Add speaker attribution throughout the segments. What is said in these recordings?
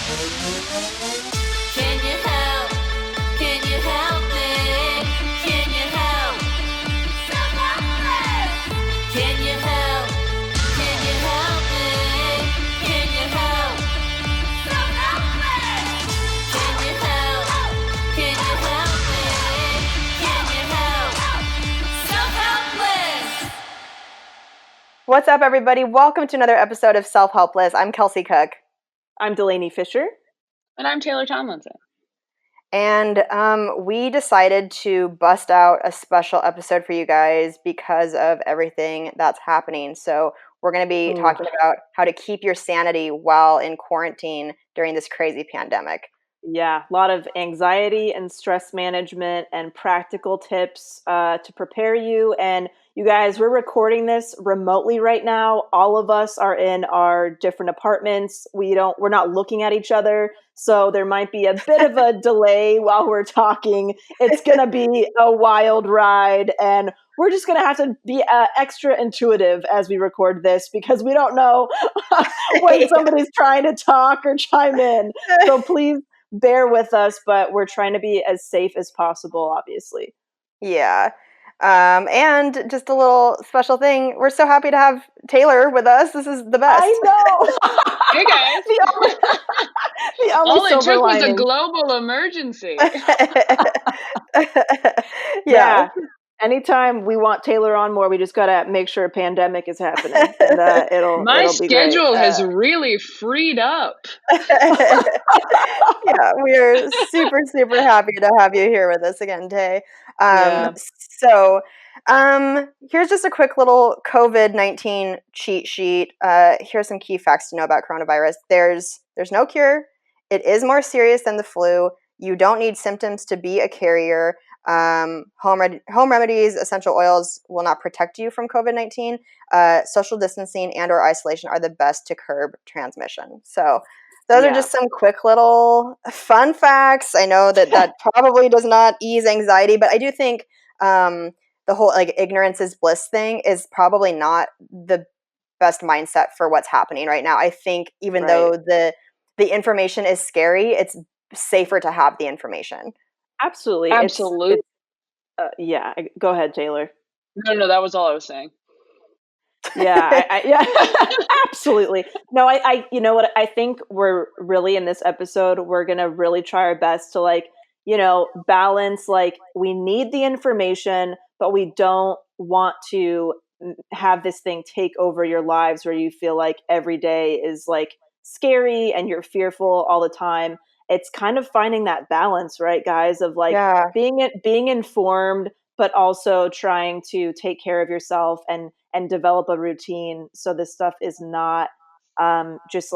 Speaker 1: Can you help? Can you help me? Can you help? Self-Helpless! Can you help? Can you help me? Can you help? Self-Helpless! Can you help? Can you help me? Can you help? Self-Helpless!
Speaker 2: What's up, everybody? Welcome to another episode of Self-Helpless. I'm Kelsey Cook.
Speaker 3: I'm Delaney Fisher.
Speaker 4: And I'm Taylor Tomlinson.
Speaker 2: And we decided to bust out a special episode for you guys because of everything that's happening. So we're going to be talking about how to keep your sanity while in quarantine during this crazy pandemic.
Speaker 3: Yeah, a lot of anxiety and stress management and practical tips to prepare you. And you guys, we're recording this remotely right now. All of us are in our different apartments. We're not looking at each other. So there might be a bit of a delay while we're talking. It's going to be a wild ride. And we're just going to have to be extra intuitive as we record this because we don't know when somebody's trying to talk or chime in. So please bear with us, but we're trying to be as safe as possible, obviously.
Speaker 2: Yeah. And just a little special thing. We're so happy to have Taylor with us. This is the best.
Speaker 3: I know.
Speaker 4: Hey guys.
Speaker 3: the only
Speaker 4: All it
Speaker 3: silver
Speaker 4: took was a
Speaker 3: lining.
Speaker 4: global emergency.
Speaker 2: Yeah.
Speaker 3: Anytime we want Taylor on more, we just gotta make sure a pandemic is happening, and
Speaker 4: My
Speaker 3: it'll be great.
Speaker 4: schedule has really freed up.
Speaker 2: Yeah, we are super, super happy to have you here with us again, Tay.
Speaker 3: Yeah.
Speaker 2: So, here's just a quick little COVID-19 cheat sheet. Here's some key facts to know about coronavirus. There's no cure. It is more serious than the flu. You don't need symptoms to be a carrier. Home remedies, essential oils will not protect you from COVID-19. Social distancing and or isolation are the best to curb transmission. So those are just some quick little fun facts. I know that probably does not ease anxiety, but I do think the whole like ignorance is bliss thing is probably not the best mindset for what's happening right now. I think even though the information is scary, it's safer to have the information.
Speaker 3: Absolutely.
Speaker 4: Absolutely.
Speaker 3: Yeah. Go ahead, Taylor.
Speaker 4: No, that was all I was saying.
Speaker 3: Yeah, yeah, absolutely. No, I, you know what? I think we're really in this episode, we're going to really try our best to balance, we need the information, but we don't want to have this thing take over your lives where you feel like every day is scary and you're fearful all the time. It's kind of finding that balance, right, guys, of being informed, but also trying to take care of yourself and develop a routine so this stuff is not just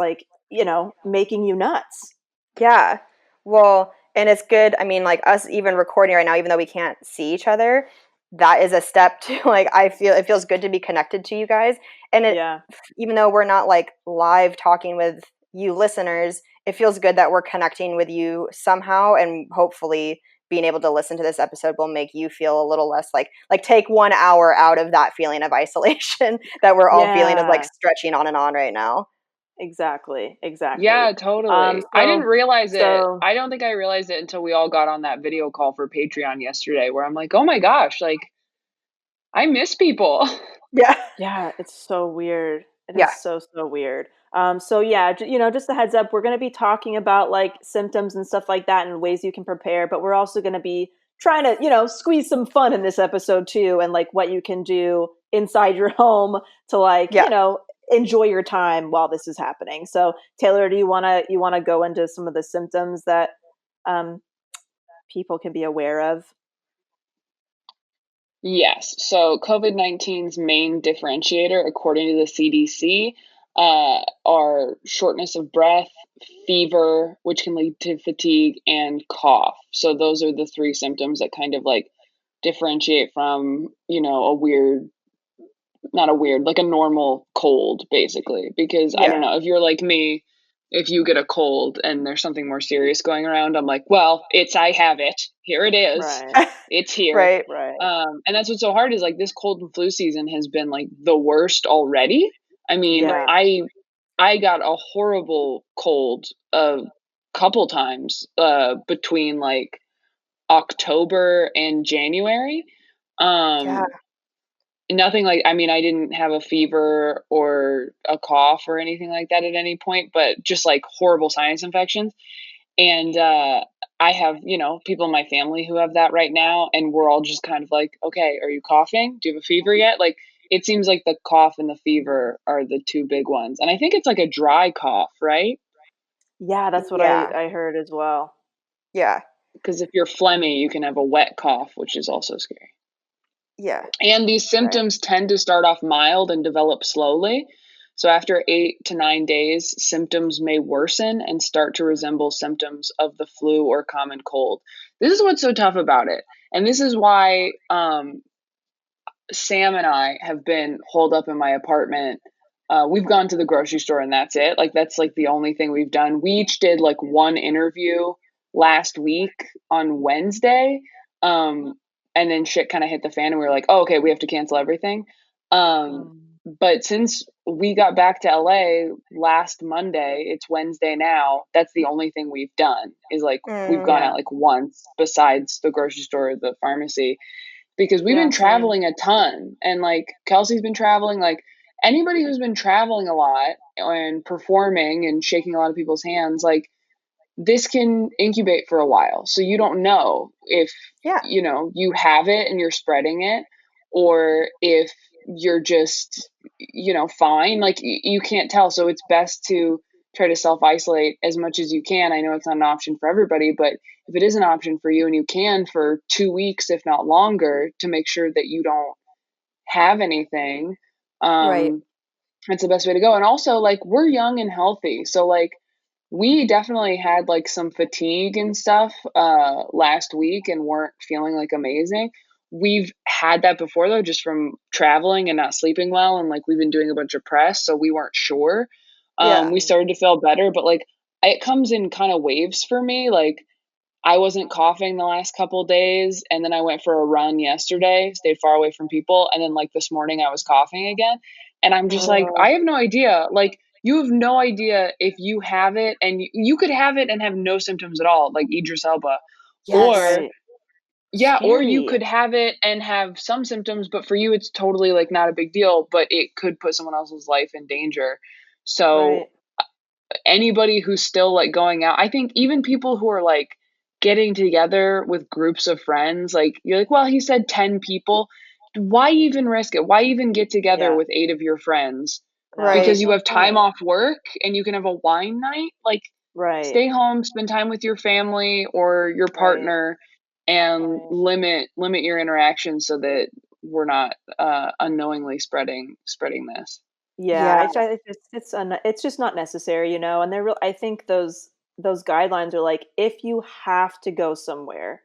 Speaker 3: making you nuts.
Speaker 2: Yeah. Well, and it's good. I mean, us even recording right now, even though we can't see each other, that is a step to I feel it feels good to be connected to you guys. And even though we're not live talking with you listeners, it feels good that we're connecting with you somehow, and hopefully being able to listen to this episode will make you feel a little less take 1 hour out of that feeling of isolation that we're all feeling of stretching on and on right now.
Speaker 3: Exactly.
Speaker 4: Yeah, totally. I didn't realize it. I don't think I realized it until we all got on that video call for Patreon yesterday, where I'm like, oh my gosh, I miss people.
Speaker 3: Yeah, it's so weird. It is so weird. Just a heads up, we're going to be talking about symptoms and stuff like that and ways you can prepare, but we're also going to be trying to, squeeze some fun in this episode too, and what you can do inside your home to enjoy your time while this is happening. So Taylor, do you want to go into some of the symptoms that people can be aware of?
Speaker 4: Yes. So COVID-19's main differentiator, according to the CDC, are shortness of breath, fever, which can lead to fatigue, and cough. So those are the three symptoms that kind of differentiate from, a normal cold, basically. Because I don't know, if you're like me, if you get a cold and there's something more serious going around, I'm like, well, I have it. Here it is.
Speaker 3: Right.
Speaker 4: It's here.
Speaker 3: Right.
Speaker 4: And that's what's so hard is this cold and flu season has been the worst already. I mean, I got a horrible cold couple times between like October and January.
Speaker 2: Yeah.
Speaker 4: Nothing like, I mean, I didn't have a fever or a cough or anything like that at any point, but just like horrible sinus infections. And I have, people in my family who have that right now, and we're all just kind of like, okay, are you coughing? Do you have a fever yet? Like, it seems like the cough and the fever are the two big ones. And I think it's like a dry cough, right?
Speaker 3: Yeah, that's what
Speaker 2: Yeah.
Speaker 3: I heard as well.
Speaker 2: Yeah.
Speaker 4: Because if you're phlegmy, you can have a wet cough, which is also scary.
Speaker 2: Yeah.
Speaker 4: And these symptoms tend to start off mild and develop slowly. So after 8 to 9 days, symptoms may worsen and start to resemble symptoms of the flu or common cold. This is what's so tough about it. And this is why Sam and I have been holed up in my apartment. We've gone to the grocery store and that's it. Like, that's like the only thing we've done. We each did like one interview last week on Wednesday. And then shit kind of hit the fan and we were like, oh, okay, we have to cancel everything. But since we got back to LA last Monday, it's Wednesday now, that's the only thing we've done is like, we've gone
Speaker 3: Yeah.
Speaker 4: out like once besides the grocery store or the pharmacy, because we've
Speaker 3: Yeah,
Speaker 4: been
Speaker 3: same.
Speaker 4: traveling a ton. And like Kelsey's been traveling, like anybody who's been traveling a lot and performing and shaking a lot of people's hands, like this can incubate for a while. So you don't know if,
Speaker 2: Yeah.
Speaker 4: you have it and you're spreading it, or if you're just, fine. Like you can't tell. So it's best to try to self-isolate as much as you can. I know it's not an option for everybody, but if it is an option for you and you can for 2 weeks, if not longer, to make sure that you don't have anything,
Speaker 2: Right.
Speaker 4: that's the best way to go. And also, like, we're young and healthy. So like, we definitely had like some fatigue and stuff last week and weren't feeling like amazing. We've had that before though, just from traveling and not sleeping well, and like we've been doing a bunch of press, so we weren't sure.
Speaker 2: Yeah.
Speaker 4: We started to feel better, but like it comes in kind of waves for me. Like I wasn't coughing the last couple of days, and then I went for a run yesterday, stayed far away from people, and then like this morning I was coughing again. And I'm just like, I have no idea. Like, you have no idea if you have it, and you could have it and have no symptoms at all, like Idris Elba.
Speaker 2: Yes.
Speaker 4: Or
Speaker 3: Right.
Speaker 4: yeah, or you
Speaker 3: Scary.
Speaker 4: could have it and have some symptoms, but for you it's totally like not a big deal, but it could put someone else's life in danger. So
Speaker 3: Right.
Speaker 4: anybody who's still like going out, I think even people who are like getting together with groups of friends, like you're like, well, he said 10 people. Why even risk it? Why even get together
Speaker 3: Yeah.
Speaker 4: with 8 of your friends?
Speaker 3: No,
Speaker 2: Right.
Speaker 4: Because
Speaker 3: there's
Speaker 4: you
Speaker 3: no
Speaker 4: have time
Speaker 3: point.
Speaker 4: off work and you can have a wine night? Like,
Speaker 3: Right.
Speaker 4: stay home, spend time with your family or your
Speaker 3: Right.
Speaker 4: partner, and
Speaker 3: Right.
Speaker 4: limit your interactions so that we're not unknowingly spreading this.
Speaker 3: Yeah,
Speaker 2: Yeah.
Speaker 3: it's just not necessary, and they're real. I think those guidelines are like if you have to go somewhere,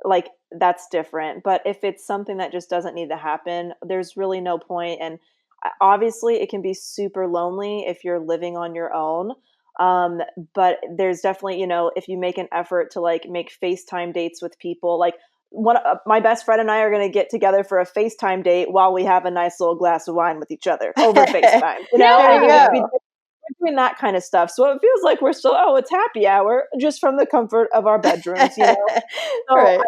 Speaker 3: like that's different. But if it's something that just doesn't need to happen, there's really no point. And obviously, it can be super lonely if you're living on your own. But there's definitely, if you make an effort to like make FaceTime dates with people, like my best friend and I are going to get together for a FaceTime date while we have a nice little glass of wine with each other over FaceTime.
Speaker 2: There you
Speaker 3: I mean,
Speaker 2: go.
Speaker 3: we're doing that kind of stuff. So it feels like we're still, it's happy hour just from the comfort of our bedrooms. So
Speaker 2: Right.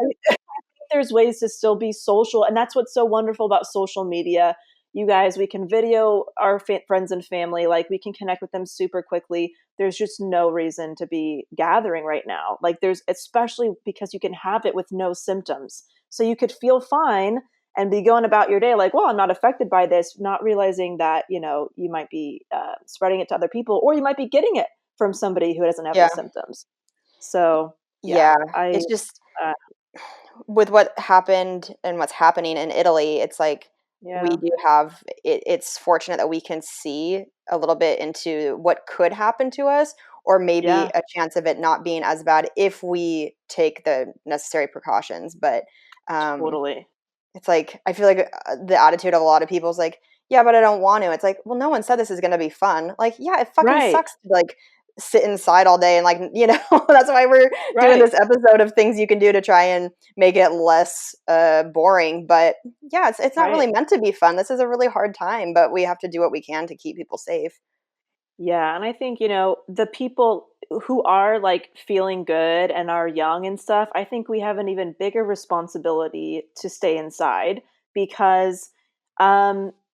Speaker 3: there's ways to still be social, and that's what's so wonderful about social media. You guys, we can video our friends and family, like we can connect with them super quickly. There's just no reason to be gathering right now, like there's, especially because you can have it with no symptoms, so you could feel fine and be going about your day like, well, I'm not affected by this, not realizing that you might be spreading it to other people, or you might be getting it from somebody who doesn't have the
Speaker 2: Yeah.
Speaker 3: symptoms. So yeah,
Speaker 2: Yeah.
Speaker 3: I
Speaker 2: It's just
Speaker 3: uh,
Speaker 2: with what happened and what's happening in Italy, it's like we
Speaker 3: yeah.
Speaker 2: do have it's fortunate that we can see a little bit into what could happen to us, or maybe
Speaker 3: Yeah,
Speaker 2: a chance of it not being as bad if we take the necessary precautions. But
Speaker 3: totally.
Speaker 2: it's like I feel like the attitude of a lot of people is like, yeah, but I don't want to. It's like, well, no one said this is going to be fun. Like, yeah, it fucking
Speaker 3: Right,
Speaker 2: sucks to like sit inside all day and like, that's why we're doing
Speaker 3: right,
Speaker 2: this episode of things you can do to try and make it less boring. But yeah, it's not
Speaker 3: right.
Speaker 2: really meant to be fun. This is a really hard time, but we have to do what we can to keep people safe.
Speaker 3: Yeah, and I think, the people who are like feeling good and are young and stuff, I think we have an even bigger responsibility to stay inside because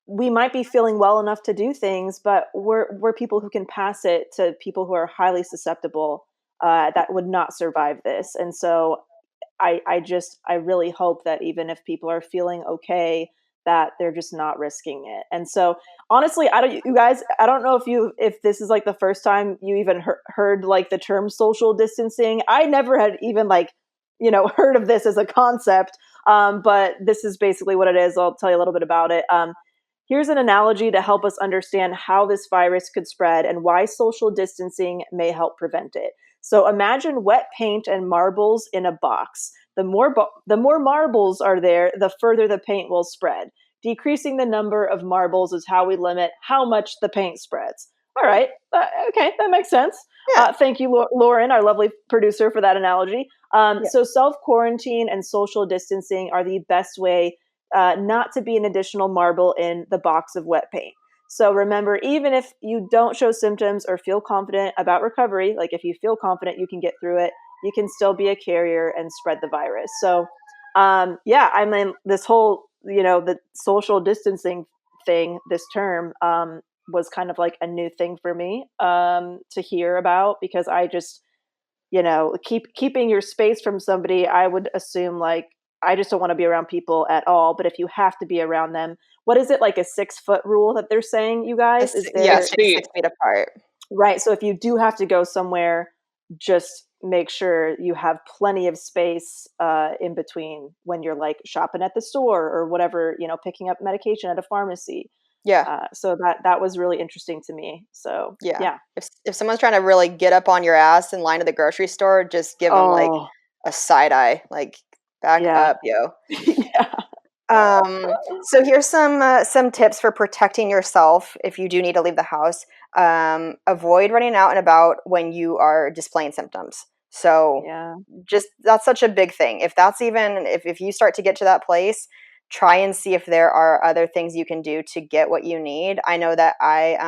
Speaker 3: we might be feeling well enough to do things, but we're people who can pass it to people who are highly susceptible that would not survive this. And so I really hope that even if people are feeling okay, that they're just not risking it. And so honestly, you guys, I don't know if this is like the first time you even heard like the term social distancing. I never had even like, heard of this as a concept. But this is basically what it is. I'll tell you a little bit about it. Here's an analogy to help us understand how this virus could spread and why social distancing may help prevent it. So imagine wet paint and marbles in a box. The more marbles are there, the further the paint will spread. Decreasing the number of marbles is how we limit how much the paint spreads. All right. Okay, that makes sense.
Speaker 2: Yeah.
Speaker 3: Thank you, Lauren, our lovely producer, for that analogy.
Speaker 2: Yeah.
Speaker 3: So self-quarantine and social distancing are the best way not to be an additional marble in the box of wet paint. So remember, even if you don't show symptoms or feel confident about recovery, like if you feel confident you can get through it, you can still be a carrier and spread the virus. So, I mean, this whole, the social distancing thing, this term, was kind of like a new thing for me to hear about because I just, keeping your space from somebody, I would assume like, I just don't want to be around people at all. But if you have to be around them, what is it, like a 6-foot rule that they're saying, you guys? Is there?
Speaker 2: Yeah, 6 feet apart.
Speaker 3: Right. So if you do have to go somewhere, just make sure you have plenty of space in between when you're like shopping at the store or whatever, picking up medication at a pharmacy.
Speaker 2: Yeah.
Speaker 3: So that was really interesting to me. So
Speaker 2: Yeah. If someone's trying to really get up on your ass in line at the grocery store, just give them like
Speaker 3: Oh,
Speaker 2: a side eye, like back
Speaker 3: yeah.
Speaker 2: up, yo.
Speaker 3: Yeah.
Speaker 2: So here's some tips for protecting yourself if you do need to leave the house. Avoid running out and about when you are displaying symptoms. So
Speaker 3: Yeah.
Speaker 2: just that's such a big thing. If you start to get to that place, try and see if there are other things you can do to get what you need. I know that I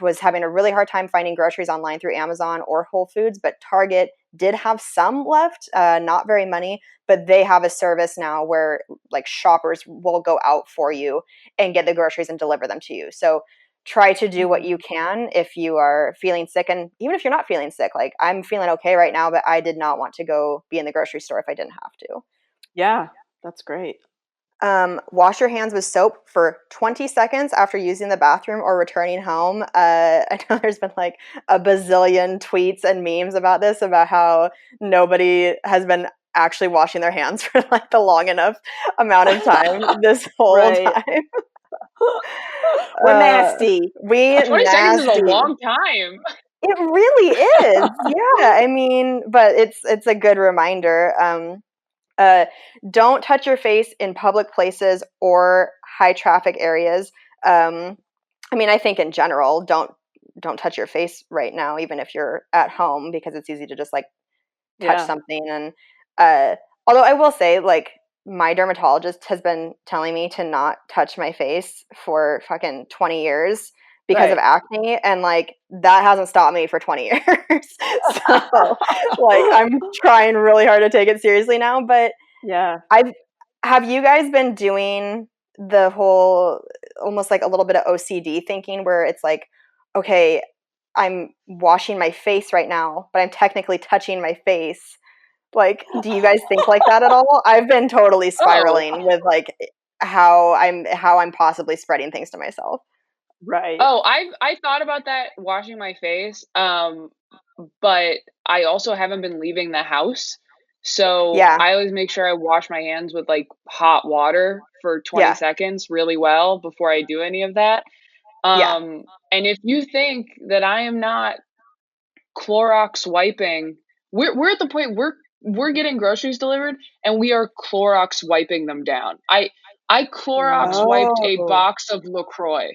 Speaker 2: was having a really hard time finding groceries online through Amazon or Whole Foods, but Target did have some left, not very many, but they have a service now where like shoppers will go out for you and get the groceries and deliver them to you. So try to do what you can if you are feeling sick, and even if you're not feeling sick, like I'm feeling okay right now, but I did not want to go be in the grocery store if I didn't have to.
Speaker 3: Yeah. That's great.
Speaker 2: Wash your hands with soap for 20 seconds after using the bathroom or returning home. I know there's been like a bazillion tweets and memes about this, about how nobody has been actually washing their hands for like the long enough amount of time this whole
Speaker 3: Right.
Speaker 2: time.
Speaker 3: We're nasty.
Speaker 4: 20 seconds is a
Speaker 2: Nasty.
Speaker 4: long time.
Speaker 2: It really is. Yeah, I mean, but it's a good reminder. Don't touch your face in public places or high traffic areas. I mean, I think in general, don't touch your face right now, even if you're at home, because it's easy to just like touch
Speaker 3: Yeah.
Speaker 2: something. And although I will say, like, my dermatologist has been telling me to not touch my face for fucking 20 years because of
Speaker 3: Right.
Speaker 2: acne, and like that hasn't stopped me for 20 years. So like I'm trying really hard to take it seriously now, but
Speaker 3: Yeah.
Speaker 2: have you guys been doing the whole almost like a little bit of OCD thinking where it's like, okay, I'm washing my face right now, but I'm technically touching my face. Like, do you guys think like that at all? I've been totally spiraling with like how I'm possibly spreading things to myself.
Speaker 3: Right.
Speaker 4: Oh, I thought about that, washing my face. But I also haven't been leaving the house. So
Speaker 2: Yeah.
Speaker 4: I always make sure I wash my hands with like hot water for 20
Speaker 2: Yeah.
Speaker 4: seconds really well before I do any of that.
Speaker 2: Yeah.
Speaker 4: And if you think that I am not Clorox wiping, we're at the point we're getting groceries delivered and we are Clorox wiping them down. I Clorox wiped a
Speaker 3: Oh.
Speaker 4: box of LaCroix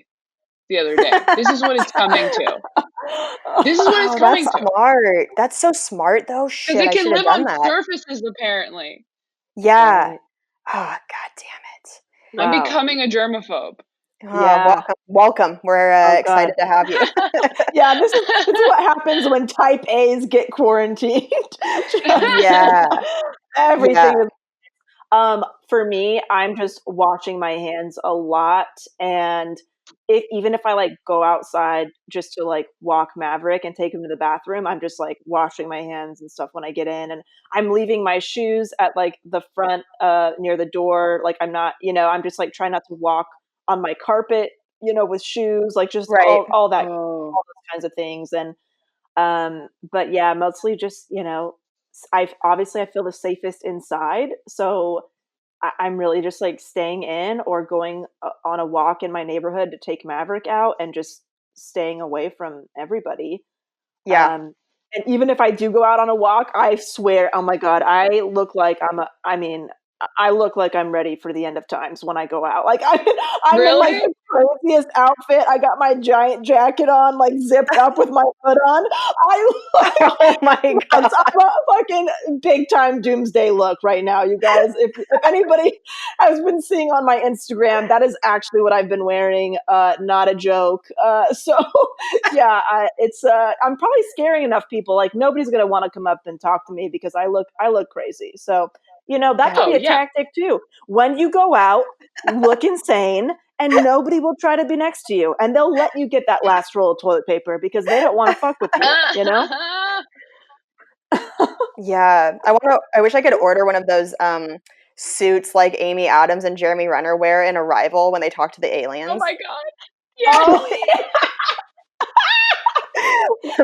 Speaker 4: the other day. This is what it's coming to. This is what it's
Speaker 2: Oh,
Speaker 4: coming
Speaker 2: that's
Speaker 4: to.
Speaker 2: smart. That's so smart though.
Speaker 4: Because
Speaker 2: Shit,
Speaker 4: it
Speaker 2: I
Speaker 4: can
Speaker 2: should have
Speaker 4: live
Speaker 2: done
Speaker 4: on
Speaker 2: that.
Speaker 4: surfaces, apparently.
Speaker 2: Yeah.
Speaker 3: Right.
Speaker 2: Oh, god damn it.
Speaker 4: I'm
Speaker 3: Wow.
Speaker 4: becoming a germaphobe.
Speaker 3: Yeah.
Speaker 2: Welcome. We're
Speaker 3: Oh,
Speaker 2: excited
Speaker 3: God.
Speaker 2: to have you.
Speaker 3: Yeah, this is what happens when type A's get quarantined. Trust me.
Speaker 2: Yeah.
Speaker 3: Everything
Speaker 2: Yeah.
Speaker 3: is for me, I'm just washing my hands a lot, and even if I like go outside just to like walk Maverick and take him to the bathroom, I'm just like washing my hands and stuff when I get in, and I'm leaving my shoes at like the front near the door. Like I'm not, I'm just like trying not to walk on my carpet, with shoes, like just
Speaker 2: Right.
Speaker 3: all that,
Speaker 4: Oh.
Speaker 3: all those kinds of things, and but yeah, mostly just I feel the safest inside, so I'm really just like staying in or going on a walk in my neighborhood to take Maverick out and just staying away from everybody.
Speaker 2: Yeah.
Speaker 3: And even if I do go out on a walk, I swear, oh my God, I look like I'm ready for the end of times when I go out. Like I'm in like
Speaker 4: Really?
Speaker 3: the craziest outfit. I got my giant jacket on, like zipped up with my hood on. I look
Speaker 2: Oh my
Speaker 3: nuts.
Speaker 2: God.
Speaker 3: I'm a fucking big time doomsday look right now, you guys. If anybody has been seeing on my Instagram, that is actually what I've been wearing. Not a joke. So yeah, I'm probably scaring enough people. Like nobody's gonna want to come up and talk to me because I look crazy. So that could
Speaker 2: Yeah.
Speaker 3: be
Speaker 4: Oh,
Speaker 3: a
Speaker 4: yeah.
Speaker 3: tactic too. When you go out, look insane, and nobody will try to be next to you, and they'll let you get that last roll of toilet paper because they don't want to fuck with you.
Speaker 2: Yeah. I wish I could order one of those suits like Amy Adams and Jeremy Renner wear in Arrival when they talk to the
Speaker 4: Oh
Speaker 2: aliens.
Speaker 4: my God. Yes.
Speaker 3: Oh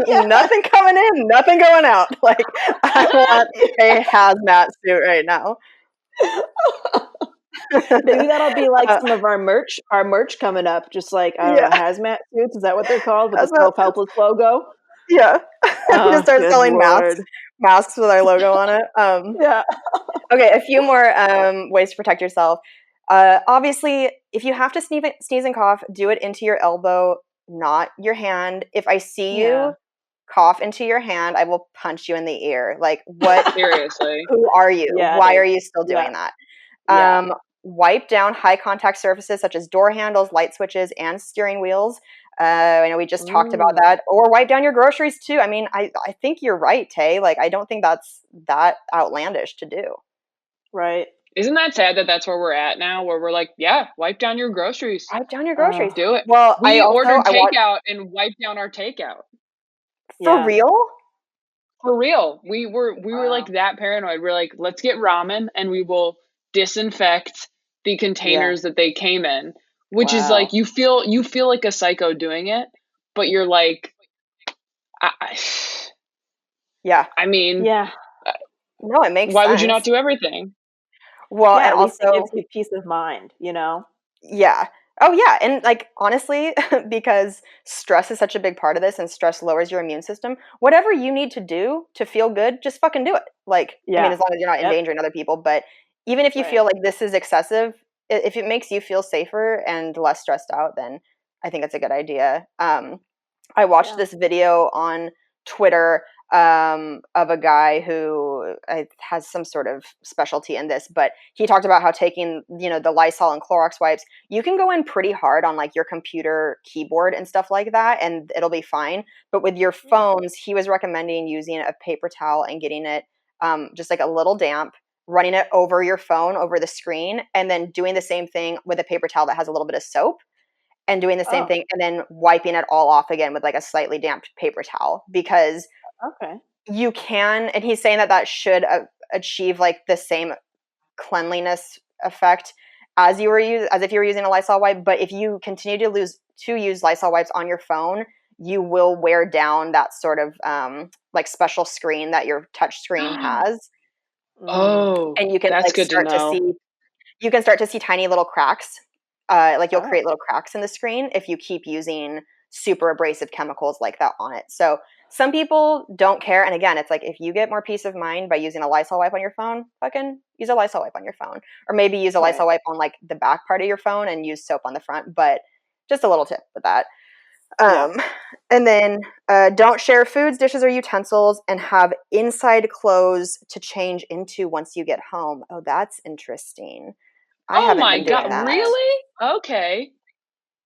Speaker 3: yeah,
Speaker 2: Nothing coming in, nothing going out. Like I want a hazmat suit right now.
Speaker 3: maybe that'll be like
Speaker 2: Uh,
Speaker 3: some of our merch coming up. Just like I don't
Speaker 2: yeah,
Speaker 3: know, hazmat suits. Is that what they're called with the
Speaker 2: hazmat suits.
Speaker 3: Self-Helpless logo?
Speaker 2: Yeah. I'm gonna
Speaker 3: Oh,
Speaker 2: start
Speaker 3: good
Speaker 2: selling
Speaker 3: Lord.
Speaker 2: masks with our logo on it.
Speaker 3: Yeah.
Speaker 2: Okay, a few more ways to protect yourself. Obviously, if you have to sneeze and cough, do it into your elbow, not your hand. If I see
Speaker 3: Yeah.
Speaker 2: you cough into your hand, I will punch you in the ear. Like, what?
Speaker 4: Seriously.
Speaker 2: Who are you?
Speaker 3: Yeah,
Speaker 2: Why
Speaker 3: dude.
Speaker 2: are you still
Speaker 3: Yeah.
Speaker 2: doing that?
Speaker 3: Yeah.
Speaker 2: Wipe down high contact surfaces such as door handles, light switches, and steering wheels. I know we just talked about
Speaker 3: Mm,
Speaker 2: that. Or wipe down your groceries too. I mean, I think you're right, Tay. Like, I don't think that's that outlandish to do.
Speaker 3: right.
Speaker 4: Isn't that sad that that's where we're at now, where we're like, yeah, wipe down your groceries.
Speaker 2: Wipe down your
Speaker 3: Uh,
Speaker 2: groceries.
Speaker 4: Do it.
Speaker 2: Well,
Speaker 4: We ordered
Speaker 2: I want
Speaker 4: takeout and wiped down our takeout.
Speaker 2: for
Speaker 3: yeah.
Speaker 2: real.
Speaker 4: For real. We were like
Speaker 3: Wow.
Speaker 4: that paranoid. We're like, let's get ramen and we will disinfect the
Speaker 3: Yeah.
Speaker 4: containers that they came in. Which is
Speaker 3: Wow.
Speaker 4: like you feel like a psycho doing it, but you're like I,
Speaker 2: Yeah.
Speaker 4: I mean,
Speaker 3: Yeah.
Speaker 2: No, it makes
Speaker 4: why would you not
Speaker 2: sense.
Speaker 4: do everything?
Speaker 2: Well,
Speaker 3: Yeah.
Speaker 2: and
Speaker 3: At least it
Speaker 2: also,
Speaker 3: gives you peace of mind.
Speaker 2: yeah. Oh, yeah. And like, honestly, because stress is such a big part of this and stress lowers your immune system, whatever you need to do to feel good, just fucking do it. Like, I mean,
Speaker 3: Yeah.
Speaker 2: as long as you're not
Speaker 3: Yep.
Speaker 2: endangering other people, but even if you
Speaker 3: Right.
Speaker 2: feel like this is excessive, if it makes you feel safer and less stressed out, then I think it's a good idea. I watched
Speaker 3: Yeah.
Speaker 2: this video on Twitter of a guy who has some sort of specialty in this, but he talked about how taking, the Lysol and Clorox wipes, you can go in pretty hard on like your computer keyboard and stuff like that, and it'll be fine. But with your phones, he was recommending using a paper towel and getting it just like a little damp, running it over your phone, over the screen, and then doing the same thing with a paper towel that has a little bit of soap and doing the same
Speaker 3: Oh.
Speaker 2: thing and then wiping it all off again with like a slightly damp paper towel because
Speaker 3: Okay.
Speaker 2: you can, and he's saying that should achieve like the same cleanliness effect as as if you were using a Lysol wipe. But if you continue to use Lysol wipes on your phone, you will wear down that sort of like special screen that your touch screen has,
Speaker 3: Mm.
Speaker 4: Oh,
Speaker 2: and you can
Speaker 4: that's
Speaker 2: like
Speaker 4: good to know.
Speaker 2: start to see tiny little cracks. Like you'll
Speaker 3: Oh.
Speaker 2: create little cracks in the screen if you keep using super abrasive chemicals like that on it. So some people don't care. And again, it's like if you get more peace of mind by using a Lysol wipe on your phone, fucking use a Lysol wipe on your phone. Or maybe use a
Speaker 3: Right.
Speaker 2: Lysol wipe on like the back part of your phone and use soap on the front. But just a little tip with that.
Speaker 3: Yeah.
Speaker 2: And then don't share foods, dishes, or utensils, and have inside clothes to change into once you get home. Oh, that's interesting. I
Speaker 4: Oh
Speaker 2: haven't
Speaker 4: my
Speaker 2: been doing
Speaker 4: God,
Speaker 2: that.
Speaker 4: really? Okay.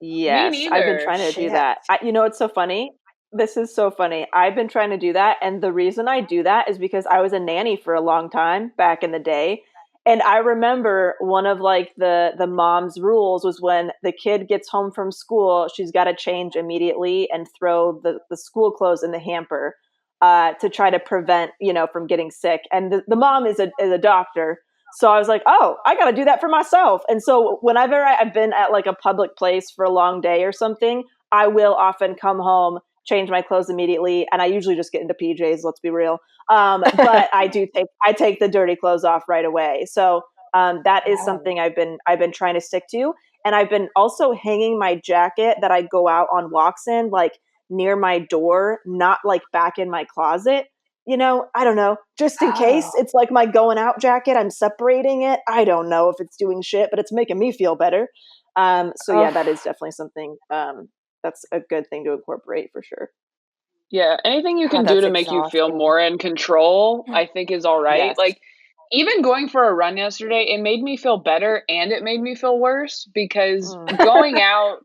Speaker 3: Yes, I've been
Speaker 4: neither.
Speaker 3: trying to do
Speaker 2: Shit.
Speaker 3: that. You know, it's so funny. This is so funny. I've been trying to do that, and the reason I do that is because I was a nanny for a long time back in the day, and I remember one of like the mom's rules was when the kid gets home from school, she's got to change immediately and throw the school clothes in the hamper to try to prevent from getting sick. And the mom is a doctor, so I was like, oh, I got to do that for myself. And so whenever I've been at like a public place for a long day or something, I will often come home, change my clothes immediately, and I usually just get into PJs. Let's be real. But I take the dirty clothes off right away. So that is something I've been trying to stick to, and I've been also hanging my jacket that I go out on walks in, like near my door, not like back in my closet. I don't know, just in case.
Speaker 2: Oh.
Speaker 3: It's like my going out jacket. I'm separating it. I don't know if it's doing shit, but it's making me feel better. So yeah, that is definitely something that's a good thing to incorporate for sure.
Speaker 4: Yeah, anything you can
Speaker 2: God,
Speaker 4: do
Speaker 2: that's
Speaker 4: to make you feel
Speaker 2: exhausting.
Speaker 4: more in control, I think is all right.
Speaker 3: Yes.
Speaker 4: Like, even going for a run yesterday, it made me feel better and it made me feel worse because going out,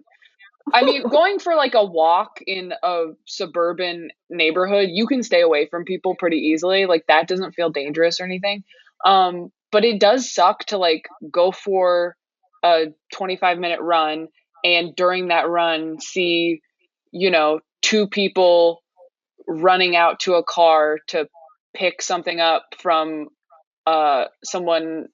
Speaker 4: I mean, going for like a walk in a suburban neighborhood, you can stay away from people pretty easily. Like, that doesn't feel dangerous or anything. But it does suck to like go for a 25-minute run and during that run see, two people running out to a car to pick something up from someone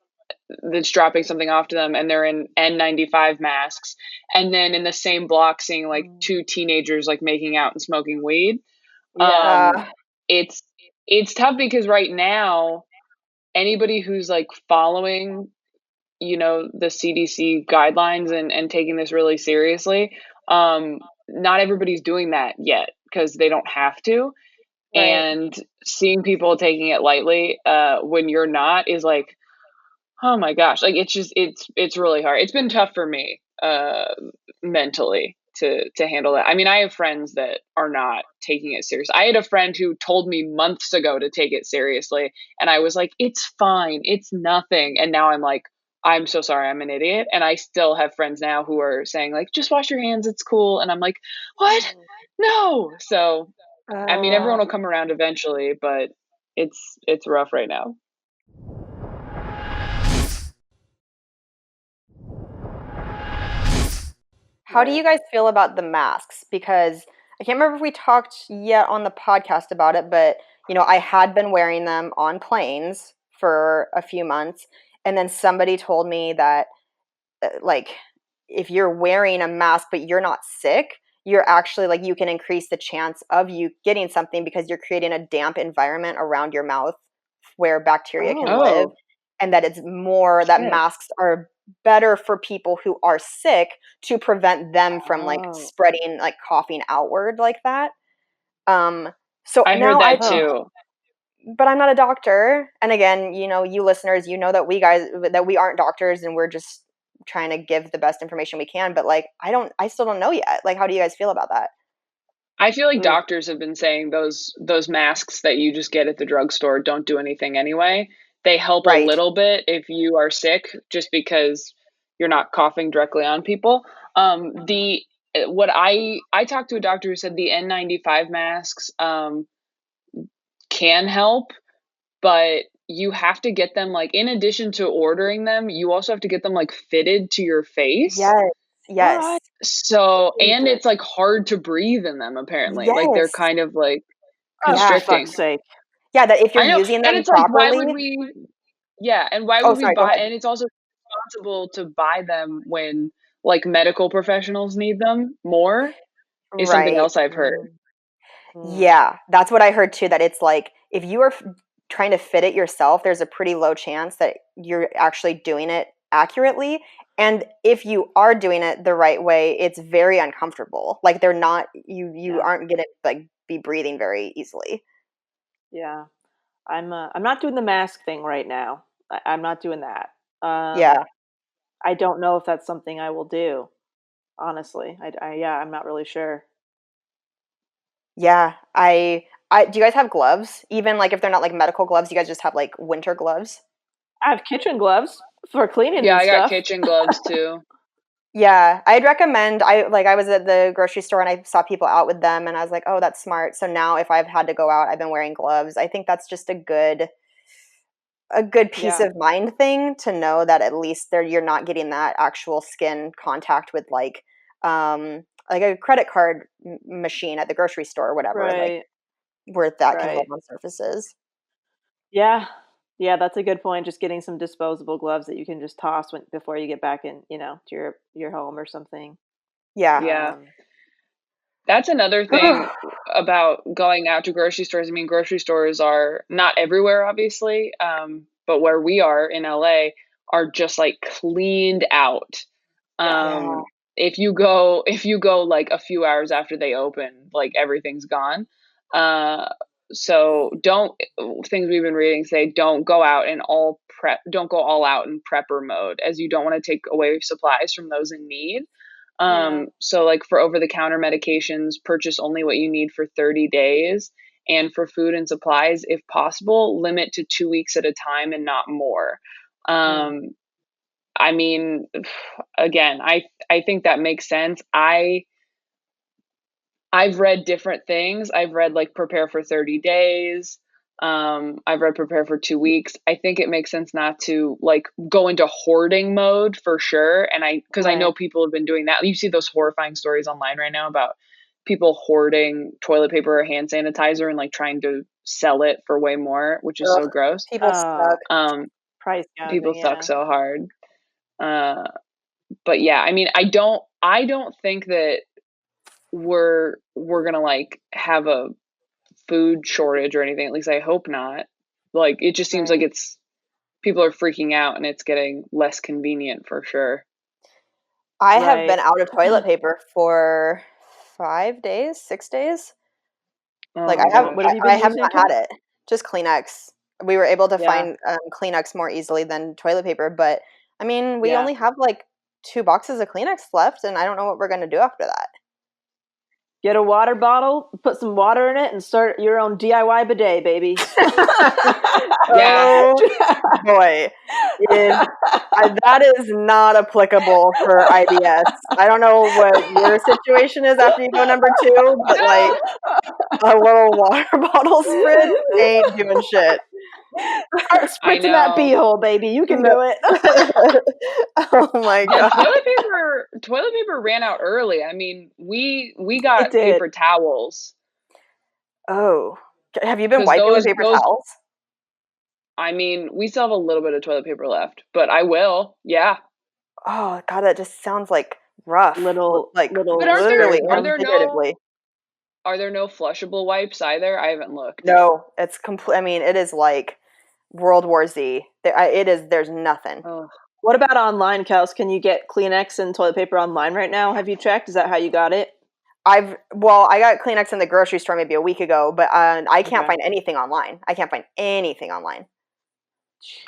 Speaker 4: that's dropping something off to them, and they're in N95 masks, and then in the same block seeing like two teenagers like making out and smoking weed.
Speaker 3: Yeah.
Speaker 2: Uh,
Speaker 4: It's tough because right now anybody who's like following the CDC guidelines and taking this really seriously, not everybody's doing that yet because they don't have to.
Speaker 2: right.
Speaker 4: And seeing people taking it lightly when you're not is like, oh my gosh, like it's really hard. It's been tough for me mentally to handle that. I mean, I have friends that are not taking it serious. I had a friend who told me months ago to take it seriously, and I was like, it's fine, it's nothing. And now I'm like, I'm so sorry, I'm an idiot. And I still have friends now who are saying like, just wash your hands, it's cool. And I'm like, what? No. So I mean, everyone will come around eventually, but it's rough right now.
Speaker 2: How do you guys feel about the masks? Because I can't remember if we talked yet on the podcast about it, but I had been wearing them on planes for a few months, and then somebody told me that like if you're wearing a mask but you're not sick, you're actually like you can increase the chance of you getting something because you're creating a damp environment around your mouth where bacteria can live,
Speaker 4: Oh,
Speaker 2: and that it's more that
Speaker 4: shit.
Speaker 2: masks are better for people who are sick to prevent them from like
Speaker 3: Oh.
Speaker 2: spreading, like coughing outward like that. So
Speaker 4: I heard
Speaker 2: now
Speaker 4: that
Speaker 3: Oh.
Speaker 4: too.
Speaker 2: but I'm not a doctor. And again, you listeners, that we aren't doctors and we're just trying to give the best information we can. But like, I still don't know yet. Like, how do you guys feel about that?
Speaker 4: I feel like
Speaker 3: Mm.
Speaker 4: doctors have been saying those masks that you just get at the drugstore don't do anything anyway. They help a
Speaker 2: Right.
Speaker 4: little bit if you are sick, just because you're not coughing directly on people. The what I talked to a doctor who said the N95 masks can help, but you have to get them like in addition to ordering them, you also have to get them like fitted to your face.
Speaker 2: Yes. Yes.
Speaker 3: What?
Speaker 4: So, and it's
Speaker 3: Jesus.
Speaker 4: like hard to breathe in them apparently. Like they're
Speaker 2: Yes.
Speaker 4: kind of like
Speaker 3: Oh, for
Speaker 2: Yeah.
Speaker 4: constricting.
Speaker 3: fuck's sake.
Speaker 2: Yeah. That if you're
Speaker 4: I know.
Speaker 2: using
Speaker 4: And
Speaker 2: them
Speaker 4: it's like, why would
Speaker 2: properly.
Speaker 4: we, yeah, and why
Speaker 2: Oh,
Speaker 4: would we
Speaker 2: sorry. Go
Speaker 4: buy,
Speaker 2: ahead.
Speaker 4: and it's also responsible to buy them when like medical professionals need them more is something
Speaker 2: Right.
Speaker 4: else I've heard.
Speaker 3: Mm. Mm.
Speaker 2: Yeah, that's what I heard too, that it's like if you are trying to fit it yourself, there's a pretty low chance that you're actually doing it accurately. And if you are doing it the right way, it's very uncomfortable. Like they're not you
Speaker 3: Yeah.
Speaker 2: aren't gonna like be breathing very easily.
Speaker 3: Yeah. I'm not doing the mask thing right now. I'm not doing that. Um,
Speaker 2: Yeah.
Speaker 3: I don't know if that's something I will do. Honestly, yeah, I'm not really sure.
Speaker 2: Yeah. I do you guys have gloves? Even like if they're not like medical gloves, you guys just have like winter gloves?
Speaker 3: I have kitchen gloves for cleaning
Speaker 4: Yeah,
Speaker 3: and
Speaker 4: I got
Speaker 3: stuff.
Speaker 4: kitchen gloves too.
Speaker 2: Yeah, I'd recommend. I was at the grocery store and I saw people out with them, and I was like, oh, that's smart. So now if I've had to go out, I've been wearing gloves. I think that's just a good peace
Speaker 3: Yeah.
Speaker 2: of mind thing to know that at least there you're not getting that actual skin contact with like a credit card machine at the grocery store or whatever, like
Speaker 3: Right.
Speaker 2: where that can hold
Speaker 3: Right.
Speaker 2: on surfaces.
Speaker 3: Yeah. Yeah, that's a good point. Just getting some disposable gloves that you can just toss before you get back in, to your home or something.
Speaker 2: Yeah.
Speaker 4: Yeah.
Speaker 3: Um,
Speaker 4: That's another thing about going out to grocery stores. I mean, grocery stores are not everywhere, obviously, but where we are in LA are just like cleaned out.
Speaker 3: yeah.
Speaker 2: Yeah.
Speaker 4: If you go like a few hours after they open, like everything's gone. Uh, so don't things we've been reading say don't go out and don't go all out in prepper mode, as you don't want to take away supplies from those in need.
Speaker 3: Yeah.
Speaker 4: So like for over-the-counter medications, purchase only what you need for 30 days. And for food and supplies, if possible, limit to 2 weeks at a time and not more.
Speaker 3: Mm.
Speaker 4: I mean, again, I think that makes sense. I've read different things. I've read like prepare for 30 days. I've read prepare for 2 weeks. I think it makes sense not to like go into hoarding mode for sure. And because I know
Speaker 3: Right.
Speaker 4: people have been doing that. You see those horrifying stories online right now about people hoarding toilet paper or hand sanitizer and like trying to sell it for way more, which is so
Speaker 2: Ugh,
Speaker 4: gross.
Speaker 2: people
Speaker 3: Oh,
Speaker 2: suck.
Speaker 4: Um,
Speaker 3: price
Speaker 4: People
Speaker 3: gouging,
Speaker 4: suck
Speaker 3: yeah.
Speaker 4: so hard. Uh, but yeah, I mean, I don't think that we're gonna like have a food shortage or anything. At least I hope not. Like it just seems like
Speaker 2: Right.
Speaker 4: people are freaking out and it's getting less convenient for sure.
Speaker 2: I have been
Speaker 3: Right.
Speaker 2: out of toilet paper for 5 days, 6 days.
Speaker 4: Oh
Speaker 2: Like,
Speaker 4: my
Speaker 3: What have
Speaker 4: gosh.
Speaker 3: you
Speaker 2: I
Speaker 3: been
Speaker 2: have
Speaker 3: using
Speaker 2: not
Speaker 3: it
Speaker 2: had
Speaker 3: for?
Speaker 2: it. Just Kleenex. We were able to
Speaker 3: Yeah.
Speaker 2: find, Kleenex more easily than toilet paper, but, I mean, we
Speaker 3: Yeah.
Speaker 2: only have, like, 2 boxes of Kleenex left, and I don't know what we're gonna do after that.
Speaker 3: Get a water bottle, put some water in it, and start your own DIY bidet, baby.
Speaker 4: Yeah.
Speaker 2: Oh, boy. Is that is not applicable for IBS. I don't know what your situation is after you go number 2, but, like, a little water bottle spritz ain't doing shit.
Speaker 3: Start
Speaker 4: I
Speaker 3: spritzing that
Speaker 4: know.
Speaker 3: beehole, baby. You can do it.
Speaker 2: Oh my
Speaker 4: Yeah,
Speaker 2: god.
Speaker 4: toilet paper ran out early. I mean, we
Speaker 3: It
Speaker 4: got
Speaker 3: did.
Speaker 4: paper towels
Speaker 2: Oh. Have you been
Speaker 4: because
Speaker 2: wiping with
Speaker 4: those
Speaker 2: paper
Speaker 4: those
Speaker 2: towels?
Speaker 4: I mean, we still have a little bit of toilet paper left, but I will. Yeah.
Speaker 2: Oh god, that just sounds like rough. Like,
Speaker 4: But
Speaker 3: Little
Speaker 2: literally
Speaker 3: scourge,
Speaker 4: are
Speaker 3: huh?
Speaker 2: and
Speaker 4: there no
Speaker 2: figuratively.
Speaker 4: are there no flushable wipes either? I haven't looked.
Speaker 2: No, it's complete. I mean, it is like World War Z. It is. There's nothing.
Speaker 4: Oh,
Speaker 3: What about online, Kels? Can you get Kleenex and toilet paper online right now? Have you checked? Is that how you got it?
Speaker 2: I got Kleenex in the grocery store maybe a week ago, but I can't
Speaker 3: Okay.
Speaker 2: find anything online. I can't find anything online.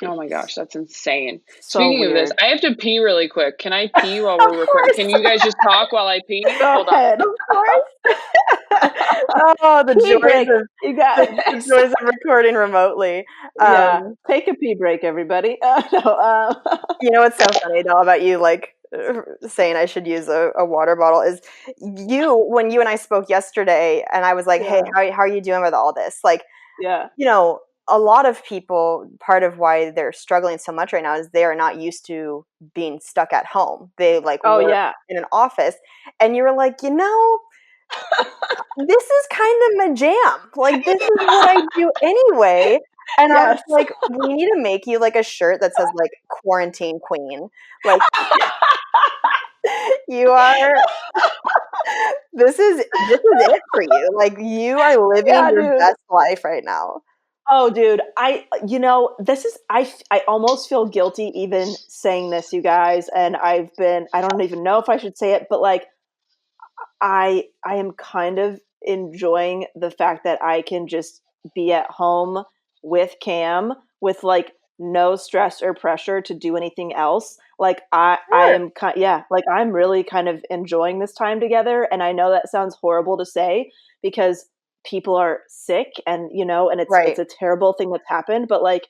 Speaker 4: oh my gosh,
Speaker 3: Jeez.
Speaker 4: that's insane.
Speaker 3: So
Speaker 4: Speaking of this,
Speaker 3: weird.
Speaker 4: I have to pee really quick. Can I pee while
Speaker 2: Of
Speaker 4: we're recording?
Speaker 2: course,
Speaker 4: Can you guys just talk while I pee?
Speaker 3: Go
Speaker 4: Hold on.
Speaker 3: ahead.
Speaker 2: of course. Oh, the
Speaker 3: Pee
Speaker 2: joys
Speaker 3: break.
Speaker 2: of
Speaker 3: You got
Speaker 2: the joys of recording remotely.
Speaker 3: Yeah. Take a pee break, everybody. No,
Speaker 2: You know what's so funny, though, about you, like, saying I should use a water bottle is when you and I spoke yesterday, and I was like, "Hey,
Speaker 3: yeah.
Speaker 2: how are you doing with all this?" Like,
Speaker 3: Yeah.
Speaker 2: you know, a lot of people, part of why they're struggling so much right now is they are not used to being stuck at home. They, like,
Speaker 3: Oh,
Speaker 2: work
Speaker 3: yeah.
Speaker 2: in an office, and you were like, this is kind of my jam. Like, this is what I do anyway. And I was
Speaker 3: Yes.
Speaker 2: like, we need to make you like a shirt that says like quarantine queen. Like, you are this is it for you. Like, you are living
Speaker 3: Yeah,
Speaker 2: your
Speaker 3: dude.
Speaker 2: best life right now.
Speaker 3: Oh, dude, this is, I almost feel guilty even saying this, you guys. And I don't even know if I should say it, but like, I am kind of enjoying the fact that I can just be at home with Cam with like no stress or pressure to do anything else. Like I
Speaker 2: Sure.
Speaker 3: am yeah, like I'm really kind of enjoying this time together, and I know that sounds horrible to say because people are sick and and it's
Speaker 2: Right.
Speaker 3: a terrible thing that's happened, but like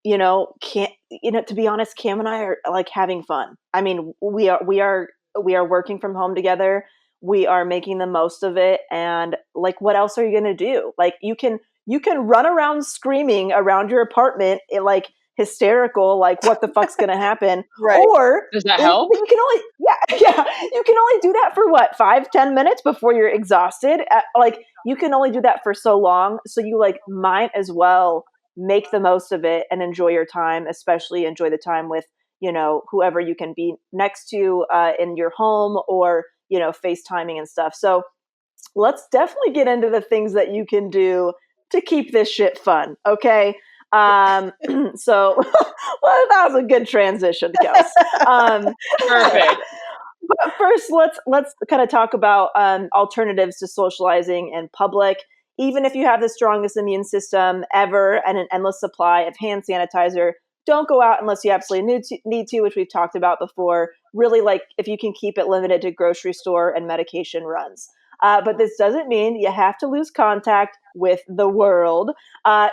Speaker 3: can't to be honest, Cam and I are like having fun. I mean, we are we are working from home together. We are making the most of it. And like, what else are you going to do? Like you can run around screaming around your apartment, like hysterical, like what the fuck's going to happen?
Speaker 2: Right.
Speaker 3: Or
Speaker 4: Does that help?
Speaker 3: you can only, you can only do that for what, 5-10 minutes before you're exhausted. Like you can only do that for so long. So you like might as well make the most of it and enjoy your time, especially enjoy the time with, you know, whoever you can be next to in your home, or, you know, FaceTiming and stuff. So let's definitely get into the things that you can do to keep this shit fun. Okay. So well, that was a good transition, Kels.
Speaker 4: Perfect.
Speaker 3: But first, let's kind of talk about alternatives to socializing in public. Even if you have the strongest immune system ever and an endless supply of hand sanitizer, don't go out unless you absolutely need to, which we've talked about before. Really, like if you can keep it limited to grocery store and medication runs. But this doesn't mean you have to lose contact with the world.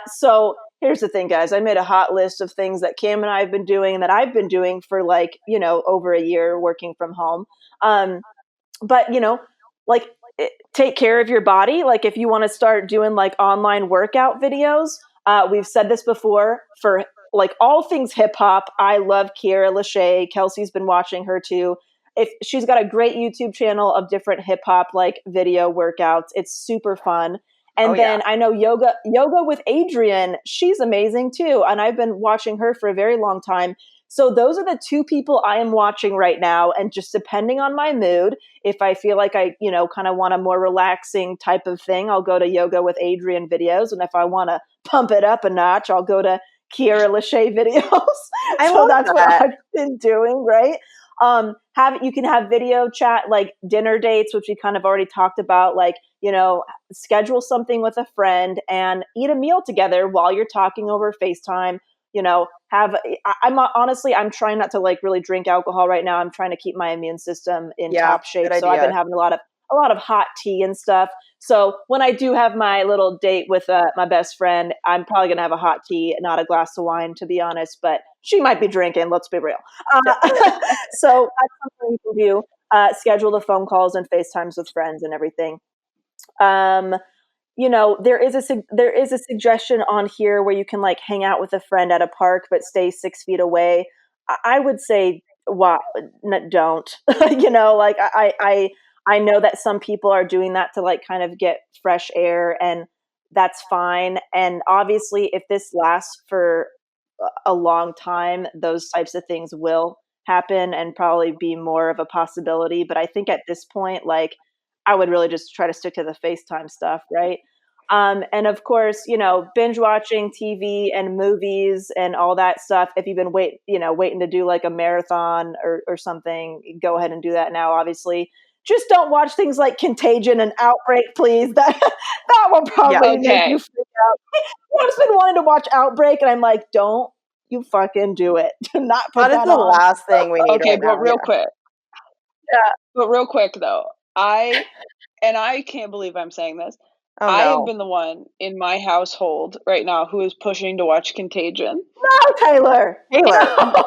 Speaker 3: So here's the thing, guys. I made a hot list of things that Cam and I have been doing and that I've been doing for like, you know, over a year working from home. But, you know, like take care of your body. Like if you want to start doing like online workout videos, we've said this before for like all things hip hop. I love Kiara Lachey. Kelsey's been watching her too. If she's got a great YouTube channel of different hip hop like video workouts, it's super fun. And then I know yoga with Adrienne, she's amazing too. And I've been watching her for a very long time. So those are the two people I am watching right now. And just depending on my mood, if I feel like I, you know, kind of want a more relaxing type of thing, I'll go to yoga with Adrienne videos. And if I want to pump it up a notch, I'll go to Kiara Lachey videos. So that's what I've been doing, right? You can have video chat, like dinner dates, which we kind of already talked about, like, you know, schedule something with a friend and eat a meal together while you're talking over FaceTime. You know, I'm trying not to like really drink alcohol right now. I'm trying to keep my immune system in top shape. So I've been having a lot of hot tea and stuff. So when I do have my little date with my best friend, I'm probably going to have a hot tea, not a glass of wine, to be honest, but she might be drinking. Let's be real. So that's something you can do. Schedule the phone calls and FaceTimes with friends and everything. You know, there is a suggestion on here where you can like hang out with a friend at a park, but stay 6 feet away. I would say, don't, you know, like I know that some people are doing that to like kind of get fresh air, and that's fine. And obviously if this lasts for a long time, those types of things will happen and probably be more of a possibility. But I think at this point, like, I would really just try to stick to the FaceTime stuff, right? And of course, you know, binge watching TV and movies and all that stuff. If you've been waiting to do like a marathon or something, go ahead and do that now, obviously. Just don't watch things like Contagion and Outbreak, please. That will probably make you freak out. I've just been wanting to watch Outbreak, and I'm like, don't you fucking do it. Do not put that on.
Speaker 2: That is the last thing we need.
Speaker 4: Okay, but real quick. Yeah, but real quick though, I can't believe I'm saying this.
Speaker 2: Oh, no.
Speaker 4: I have been the one in my household right now who is pushing to watch Contagion.
Speaker 3: No, Taylor. No.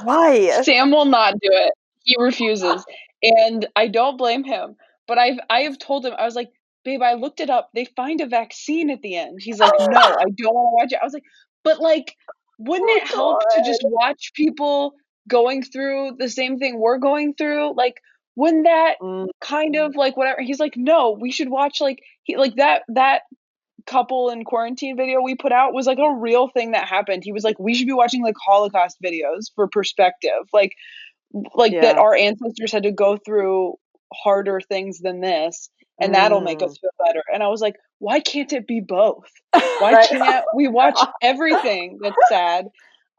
Speaker 2: Why?
Speaker 4: Sam will not do it. He refuses. And I don't blame him. But I have told him, I was like, babe, I looked it up. They find a vaccine at the end. He's like, no, I don't want to watch it. I was like, but like, wouldn't it help to just watch people going through the same thing we're going through? Like, wouldn't that kind of like whatever? He's like, no, we should watch like that couple in quarantine video we put out was like a real thing that happened. He was like, we should be watching like Holocaust videos for perspective. Like that our ancestors had to go through harder things than this, and that'll make us feel better. And I was like, why can't it be both? Why can't we watch everything that's sad?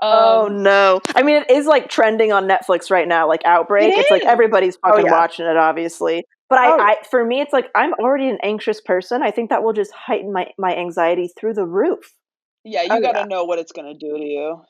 Speaker 3: Oh no. I mean, it is like trending on Netflix right now, like Outbreak. It's like everybody's fucking watching it, obviously. But I for me, it's like I'm already an anxious person. I think that will just heighten my anxiety through the roof.
Speaker 4: Yeah, you gotta know what it's gonna do to you.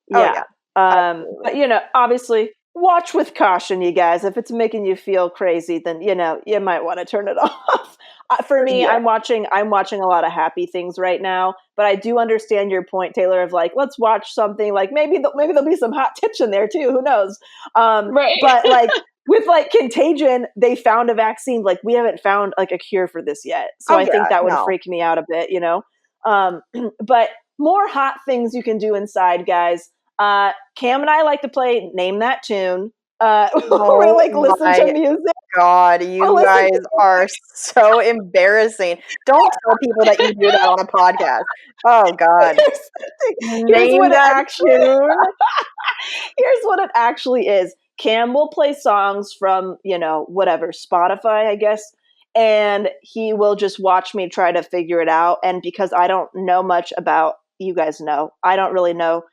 Speaker 3: Yeah. But you know, obviously, watch with caution, you guys. If it's making you feel crazy, then you know you might want to turn it off. For me, I'm watching a lot of happy things right now. But I do understand your point, Taylor, of like, let's watch something like maybe there'll be some hot tips in there too. Who knows?
Speaker 4: Right.
Speaker 3: But like with like Contagion, they found a vaccine. Like we haven't found like a cure for this yet. So I think that would freak me out a bit, you know? But more hot things you can do inside, guys. Cam and I like to play Name That Tune. Or like listen to music.
Speaker 2: God, you guys are so embarrassing. Don't tell people that you do that on a podcast. Oh God.
Speaker 3: Here's what it actually is. Cam will play songs from, you know, whatever, Spotify, I guess, and he will just watch me try to figure it out. And because I don't know much about, you guys know, I don't really know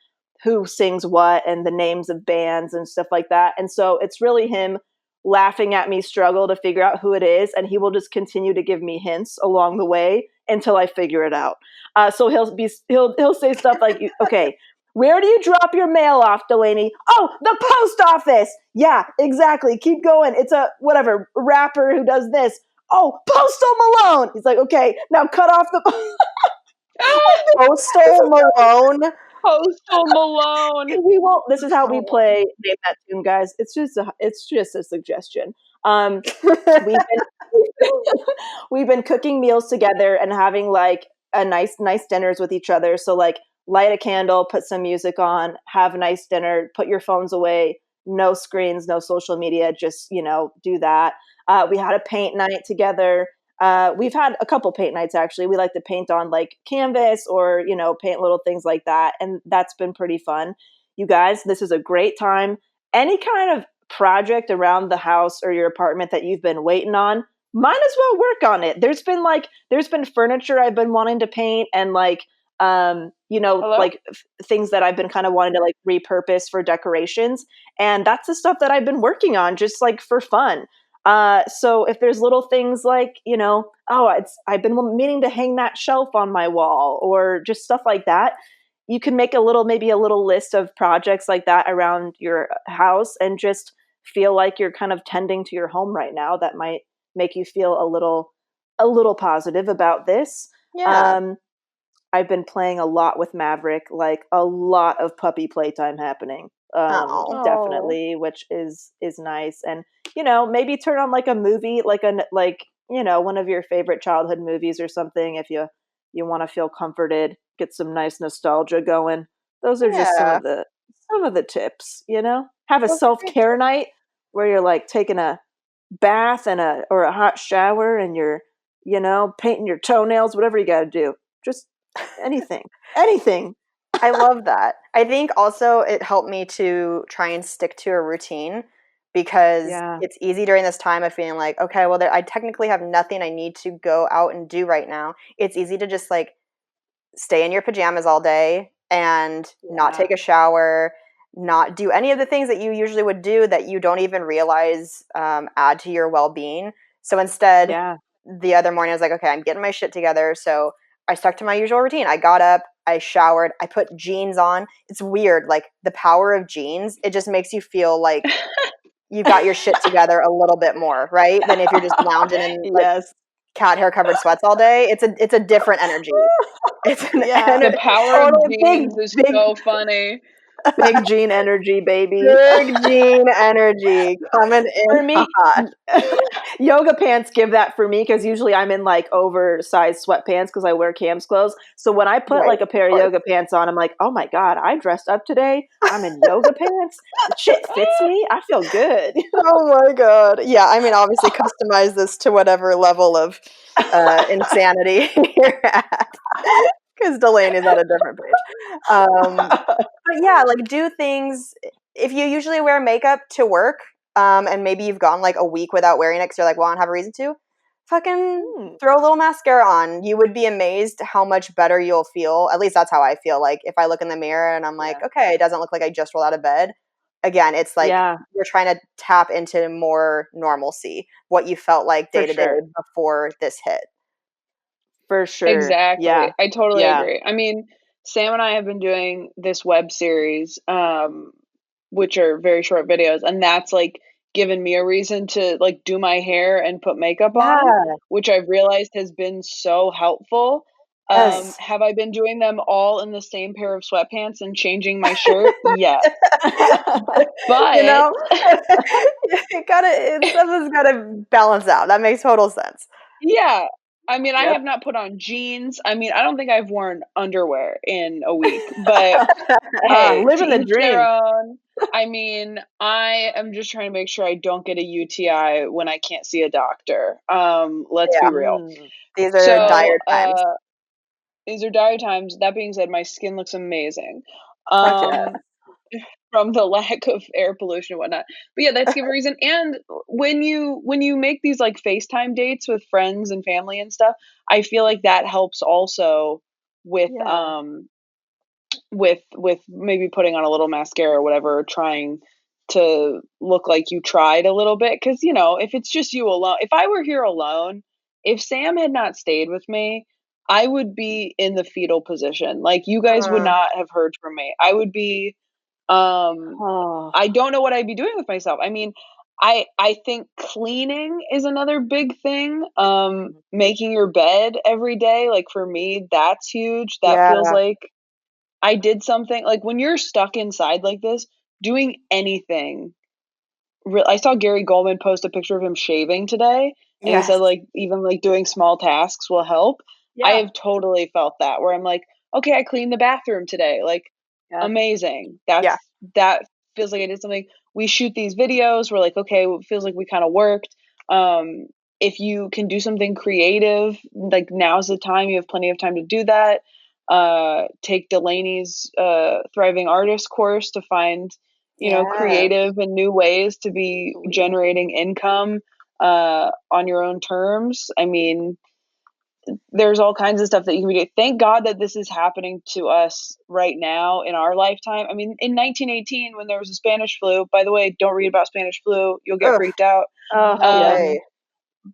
Speaker 3: who sings what and the names of bands and stuff like that. And so it's really him laughing at me struggle to figure out who it is, and he will just continue to give me hints along the way until I figure it out. So he'll say stuff like, okay, where do you drop your mail off, Delaney? Oh, the post office. Yeah, exactly. Keep going. It's a whatever rapper who does this. Oh, Postal Malone. He's like, okay, now cut off the
Speaker 2: Postal Malone.
Speaker 4: Postal Malone.
Speaker 3: We won't. This is how we play Name That Tune, guys. It's just a suggestion. We've been cooking meals together and having like a nice dinners with each other. So like light a candle, put some music on, have a nice dinner, put your phones away, no screens, no social media, just, you know, do that. We had a paint night together. We've had a couple paint nights, actually. We like to paint on like canvas or, you know, paint little things like that. And that's been pretty fun. You guys, this is a great time. Any kind of project around the house or your apartment that you've been waiting on, might as well work on it. There's been furniture I've been wanting to paint and like, you know, like things that I've been kind of wanting to like repurpose for decorations. And that's the stuff that I've been working on just like for fun. So if there's little things like, you know, I've been meaning to hang that shelf on my wall or just stuff like that. You can make maybe a little list of projects like that around your house and just feel like you're kind of tending to your home right now. That might make you feel a little positive about this.
Speaker 2: Yeah.
Speaker 3: I've been playing a lot with Maverick, like a lot of puppy playtime happening. Definitely, which is nice. And, you know, maybe turn on like a movie, like you know, one of your favorite childhood movies or something. If you want to feel comforted, get some nice nostalgia going. Those are just some of the tips, you know, have a self-care night where you're like taking a bath or a hot shower and you're, you know, painting your toenails, whatever you got to do. Just anything.
Speaker 2: I love that. I think also it helped me to try and stick to a routine because it's easy during this time of feeling like, okay, well, I technically have nothing I need to go out and do right now. It's easy to just like stay in your pajamas all day and not take a shower, not do any of the things that you usually would do that you don't even realize add to your well-being. So instead, the other morning I was like, okay, I'm getting my shit together. So I stuck to my usual routine. I got up, I showered, I put jeans on. It's weird, like the power of jeans. It just makes you feel like you got your shit together a little bit more, right? Than if you're just lounging in like cat hair covered sweats all day. It's a different energy.
Speaker 4: The power of jeans is so funny.
Speaker 3: Big jean energy, baby.
Speaker 2: Big jean energy coming in
Speaker 3: for me.
Speaker 2: hot.
Speaker 3: Yoga pants give that for me because usually I'm in like oversized sweatpants because I wear Cam's clothes. So when I put like a pair of yoga pants on, I'm like, oh my God, I dressed up today. I'm in yoga pants. Shit fits me. I feel good.
Speaker 2: Oh my God. Yeah, I mean, obviously customize this to whatever level of insanity you're at. Because Delaney's at a different page. But yeah, like do things. If you usually wear makeup to work, and maybe you've gone like a week without wearing it because you're like, well, I don't have a reason to, fucking throw a little mascara on. You would be amazed how much better you'll feel. At least that's how I feel. Like if I look in the mirror and I'm like, okay, it doesn't look like I just rolled out of bed. Again, it's like you're trying to tap into more normalcy, what you felt like day to day before this hit.
Speaker 3: For sure.
Speaker 4: Exactly.
Speaker 3: Yeah.
Speaker 4: I totally agree. I mean, Sam and I have been doing this web series, which are very short videos, and that's like given me a reason to like do my hair and put makeup on, which I've realized has been so helpful.
Speaker 2: Yes.
Speaker 4: Have I been doing them all in the same pair of sweatpants and changing my shirt? Yes.
Speaker 2: You
Speaker 4: But
Speaker 2: know, something's gotta balance out. That makes total sense.
Speaker 4: yeah, I mean, I
Speaker 3: Yep.
Speaker 4: have not put on jeans. I mean, I don't think I've worn underwear in a week, but hey, to
Speaker 3: Living the
Speaker 4: each their
Speaker 3: dream.
Speaker 4: own. I mean, I am just trying to make sure I don't get a UTI when I can't see a doctor. Let's
Speaker 2: Yeah,
Speaker 4: be real.
Speaker 2: these are
Speaker 4: So,
Speaker 2: dire times.
Speaker 4: these are dire times. That being said, my skin looks amazing.
Speaker 2: Heck yeah.
Speaker 4: From the lack of air pollution and whatnot. But yeah, that's give a reason. And when you make these like FaceTime dates with friends and family and stuff, I feel like that helps also with
Speaker 3: Yeah.
Speaker 4: with maybe putting on a little mascara or whatever, trying to look like you tried a little bit. Cause if it's just you alone, if I were here alone, if Sam had not stayed with me, I would be in the fetal position. Like you guys would
Speaker 2: Uh,
Speaker 4: not have heard from me. I would be um
Speaker 3: Oh,
Speaker 4: I don't know what I'd be doing with myself. I mean, I think cleaning is another big thing. Making your bed every day, like for me, that's huge. That feels
Speaker 2: yeah.
Speaker 4: like I did something. Like when you're stuck inside like this, doing anything. I saw Gary Goldman post a picture of him shaving today, and he
Speaker 2: Yes.
Speaker 4: said like even like doing small tasks will help. I
Speaker 3: yeah.
Speaker 4: have totally felt that where I'm like, okay, I cleaned the bathroom today. Like
Speaker 3: Yeah.
Speaker 4: amazing.
Speaker 2: Yeah.
Speaker 4: That feels like I did something. We shoot these videos. We're like, okay, well, it feels like we kind of worked. If you can do something creative, like now's the time. You have plenty of time to do that. Take Delaney's Thriving Artist course to find
Speaker 2: Yes.
Speaker 4: creative and new ways to be
Speaker 3: Sweet.
Speaker 4: generating income on your own terms. I mean, there's all kinds of stuff that you can do. Thank God that this is happening to us right now in our lifetime. I mean, in 1918, when there was a Spanish flu, by the way, don't read about Spanish flu. You'll get
Speaker 2: Ugh,
Speaker 4: freaked out.
Speaker 3: Oh,
Speaker 2: no
Speaker 3: yeah.
Speaker 4: Um,
Speaker 2: way.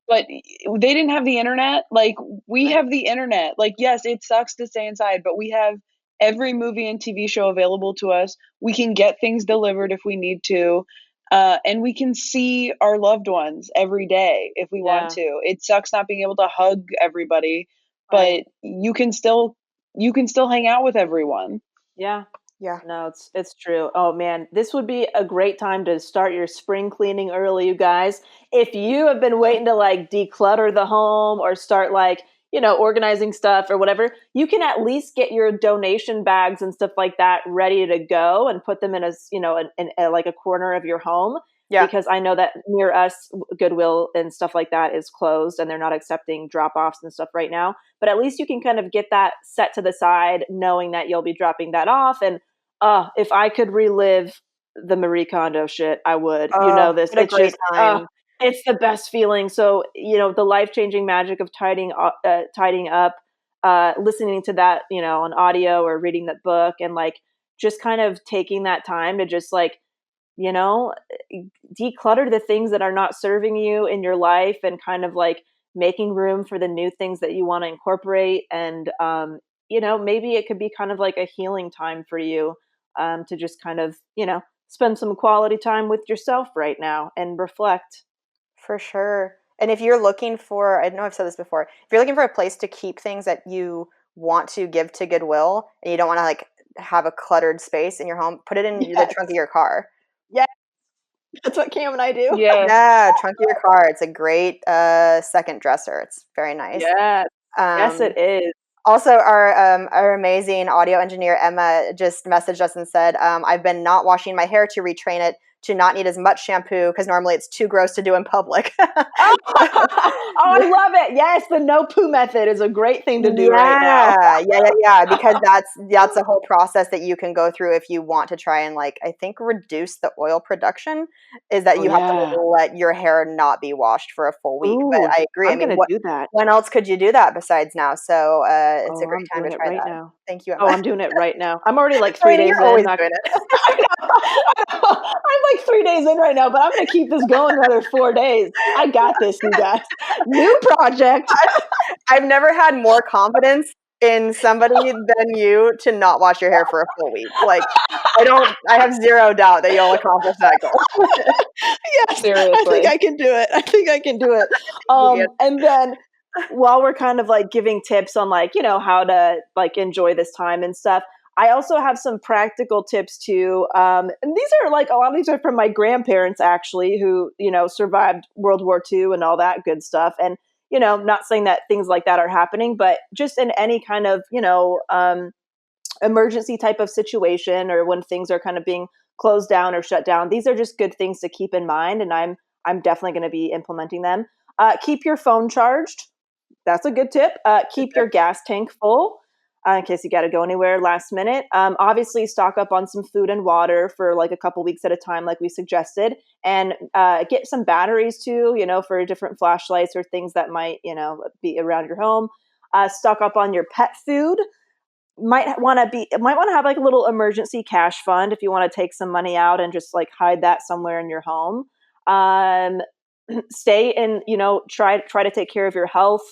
Speaker 4: but they didn't have the internet. Like we
Speaker 2: Right.
Speaker 4: have the internet. Like, yes, it sucks to stay inside, but we have every movie and TV show available to us. We can get things delivered if we need to. And we can see our loved ones every day if we want
Speaker 3: Yeah.
Speaker 4: to. It sucks not being able to hug everybody,
Speaker 3: Right.
Speaker 4: but you can still hang out with everyone.
Speaker 3: Yeah.
Speaker 2: Yeah.
Speaker 3: No, it's true. Oh man, this would be a great time to start your spring cleaning early, you guys. If you have been waiting to like declutter the home or start like, organizing stuff or whatever, you can at least get your donation bags and stuff like that ready to go and put them in like a corner of your home.
Speaker 2: Yeah.
Speaker 3: Because I know that near us, Goodwill and stuff like that is closed and they're not accepting drop offs and stuff right now. But at least you can kind of get that set to the side, knowing that you'll be dropping that off. And if I could relive the Marie Kondo shit, I would.
Speaker 2: Oh,
Speaker 3: This.
Speaker 2: what a
Speaker 3: It's
Speaker 2: great
Speaker 3: just,
Speaker 2: time.
Speaker 3: it's the best feeling. So, the life changing magic of tidying up, listening to that, on audio or reading that book, and like just kind of taking that time to just like, you know, declutter the things that are not serving you in your life and kind of like making room for the new things that you want to incorporate. And, maybe it could be kind of like a healing time for you, to just kind of, spend some quality time with yourself right now and reflect.
Speaker 2: For sure. And if you're looking for, I know I've said this before, if you're looking for a place to keep things that you want to give to Goodwill and you don't want to like have a cluttered space in your home, put it in the
Speaker 3: Yes.
Speaker 2: trunk of your car.
Speaker 3: Yeah. That's what Cam and I do.
Speaker 4: Yes.
Speaker 2: Yeah, trunk of your car. It's a great second dresser. It's very nice.
Speaker 3: Yes. Yes,
Speaker 2: Um,
Speaker 3: it is.
Speaker 2: Also, our amazing audio engineer Emma just messaged us and said, "I've been not washing my hair to retrain it to not need as much shampoo because normally it's too gross to do in public."
Speaker 3: Oh, I love it. Yes, the no poo method is a great thing to do right now.
Speaker 2: Yeah. Because that's a whole process that you can go through if you want to try and like I think reduce the oil production. Is that
Speaker 3: Oh,
Speaker 2: you have to
Speaker 3: yeah.
Speaker 2: let your hair not be washed for a full week? But
Speaker 3: Ooh,
Speaker 2: I agree. I
Speaker 3: I'm
Speaker 2: mean,
Speaker 3: gonna do that.
Speaker 2: when else could you do that besides now? So it's a
Speaker 3: Oh,
Speaker 2: great
Speaker 3: I'm
Speaker 2: time to
Speaker 3: doing it
Speaker 2: try
Speaker 3: right
Speaker 2: that.
Speaker 3: now.
Speaker 2: Thank you,
Speaker 3: Oh,
Speaker 2: Emma.
Speaker 3: I'm doing it right now. I'm already like 3
Speaker 2: Serena,
Speaker 3: days
Speaker 2: you're
Speaker 3: in.
Speaker 2: always
Speaker 3: Not
Speaker 2: doing it.
Speaker 3: I know. I'm like 3 days in right now, but I'm gonna keep this going another 4 days. I got this, you guys. New project.
Speaker 2: I've never had more confidence in somebody than you to not wash your hair for a full week. Like, I have zero doubt that you'll accomplish that goal.
Speaker 3: Yes, I think
Speaker 4: Seriously.
Speaker 3: I can do it. I think I can do it.
Speaker 2: You can.
Speaker 3: And then while we're kind of like giving tips on like, how to like enjoy this time and stuff, I also have some practical tips too. And these are like, a lot of these are from my grandparents actually, who, survived World War II and all that good stuff. And, not saying that things like that are happening, but just in any kind of, emergency type of situation, or when things are kind of being closed down or shut down, these are just good things to keep in mind. And I'm definitely going to be implementing them. Keep your phone charged. That's a good tip. Keep your gas tank full in case you got to go anywhere last minute. Obviously, stock up on some food and water for like a couple weeks at a time, like we suggested, and get some batteries too, for different flashlights or things that might, be around your home. Stock up on your pet food. Might want to have like a little emergency cash fund if you want to take some money out and just like hide that somewhere in your home. Stay in, try to take care of your health.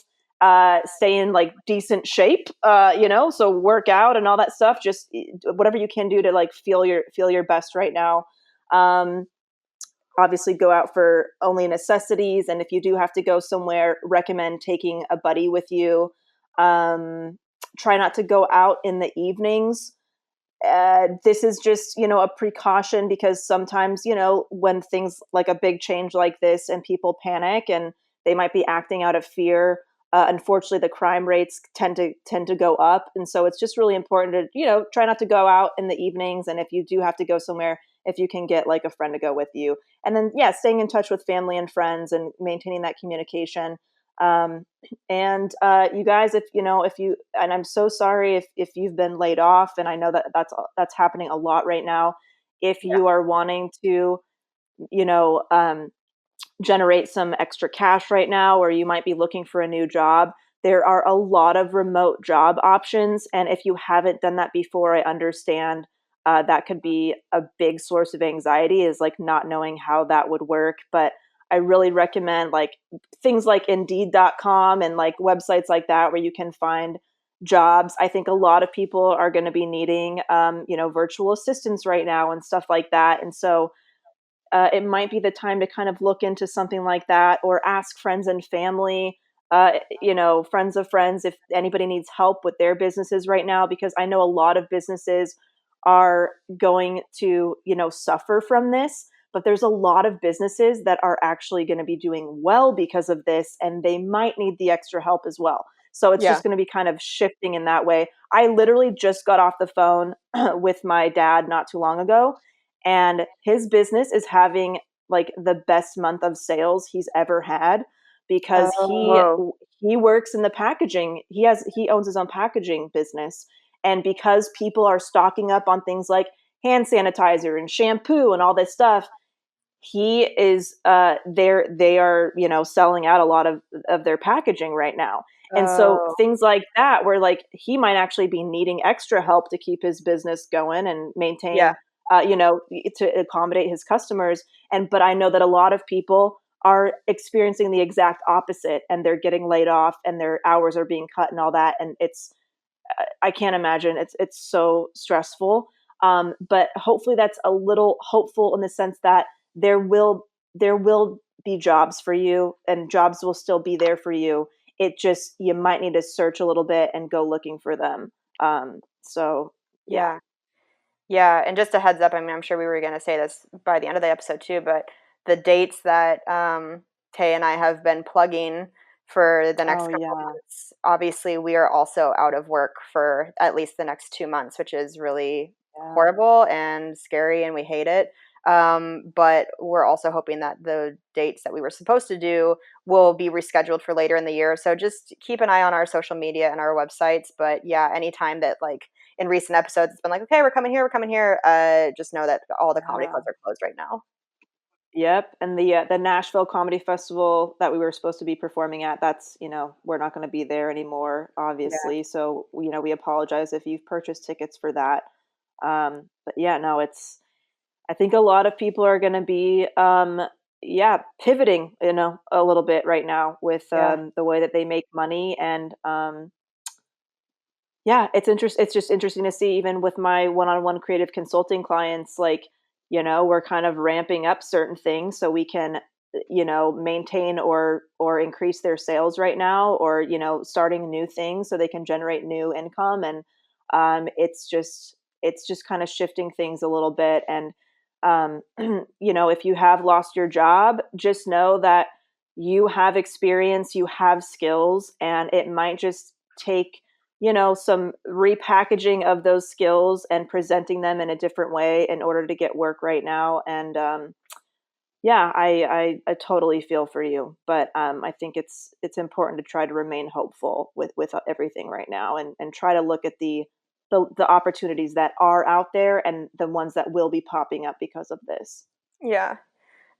Speaker 3: Stay in like decent shape, so work out and all that stuff. Just whatever you can do to like feel your best right now. Obviously go out for only necessities. And if you do have to go somewhere, recommend taking a buddy with you. Try not to go out in the evenings. This is just, a precaution because sometimes, when things like a big change like this and people panic and they might be acting out of fear, unfortunately, the crime rates tend to go up. And so it's just really important to, try not to go out in the evenings. And if you do have to go somewhere, if you can get like a friend to go with you. And then, staying in touch with family and friends and maintaining that communication. And you guys, if you, and I'm so sorry if you've been laid off, and I know that that's happening a lot right now. If you are wanting to, you know, um, generate some extra cash right now, or you might be looking for a new job, there are a lot of remote job options. And if you haven't done that before, I understand that could be a big source of anxiety, is like not knowing how that would work. But I really recommend like things like Indeed.com and like websites like that where you can find jobs. I think a lot of people are going to be needing, virtual assistants right now and stuff like that. And so it might be the time to kind of look into something like that, or ask friends and family, friends of friends, if anybody needs help with their businesses right now, because I know a lot of businesses are going to, suffer from this, but there's a lot of businesses that are actually going to be doing well because of this, and they might need the extra help as well. So it's
Speaker 2: Yeah.
Speaker 3: just going to be kind of shifting in that way. I literally just got off the phone with my dad not too long ago, and his business is having like the best month of sales he's ever had, because he
Speaker 2: Oh.
Speaker 3: he works in the packaging. He owns his own packaging business, and because people are stocking up on things like hand sanitizer and shampoo and all this stuff, he is they are, selling out a lot of their packaging right now. And so
Speaker 2: Oh.
Speaker 3: things like that, where like he might actually be needing extra help to keep his business going and
Speaker 2: Yeah.
Speaker 3: maintain, to accommodate his customers. And but I know that a lot of people are experiencing the exact opposite, and they're getting laid off and their hours are being cut and all that. And I can't imagine. It's so stressful. But hopefully that's a little hopeful in the sense that there will be jobs for you, and jobs will still be there for you. It just, you might need to search a little bit and go looking for them. So yeah.
Speaker 2: Yeah. Yeah, and just a heads up, I mean, I'm sure we were going to say this by the end of the episode too, but the dates that Tay and I have been plugging for the next
Speaker 3: Oh
Speaker 2: couple of
Speaker 3: yeah.
Speaker 2: months, obviously we are also out of work for at least the next 2 months, which is really
Speaker 3: Yeah.
Speaker 2: horrible and scary, and we hate it. But we're also hoping that the dates that we were supposed to do will be rescheduled for later in the year. So just keep an eye on our social media and our websites. But yeah, anytime that like in recent episodes, it's been like, okay, we're coming here, we're coming here. Just know that all the comedy
Speaker 3: Yeah.
Speaker 2: clubs are closed right now.
Speaker 3: Yep, and the Nashville Comedy Festival that we were supposed to be performing at, that's, we're not going to be there anymore,
Speaker 2: Yeah,
Speaker 3: obviously. So, we apologize if you've purchased tickets for that. But yeah, no, I think a lot of people are going to be, yeah, pivoting, a little bit right now with
Speaker 2: yeah,
Speaker 3: the way that they make money. And yeah, it's just interesting to see, even with my one-on-one creative consulting clients, like, we're kind of ramping up certain things so we can maintain or increase their sales right now, or starting new things so they can generate new income. And it's just kind of shifting things a little bit. And if you have lost your job, just know that you have experience, you have skills, and it might just take some repackaging of those skills and presenting them in a different way in order to get work right now. And yeah, I totally feel for you, but I think it's important to try to remain hopeful with everything right now, and try to look at the opportunities that are out there and the ones that will be popping up because of this.
Speaker 2: Yeah.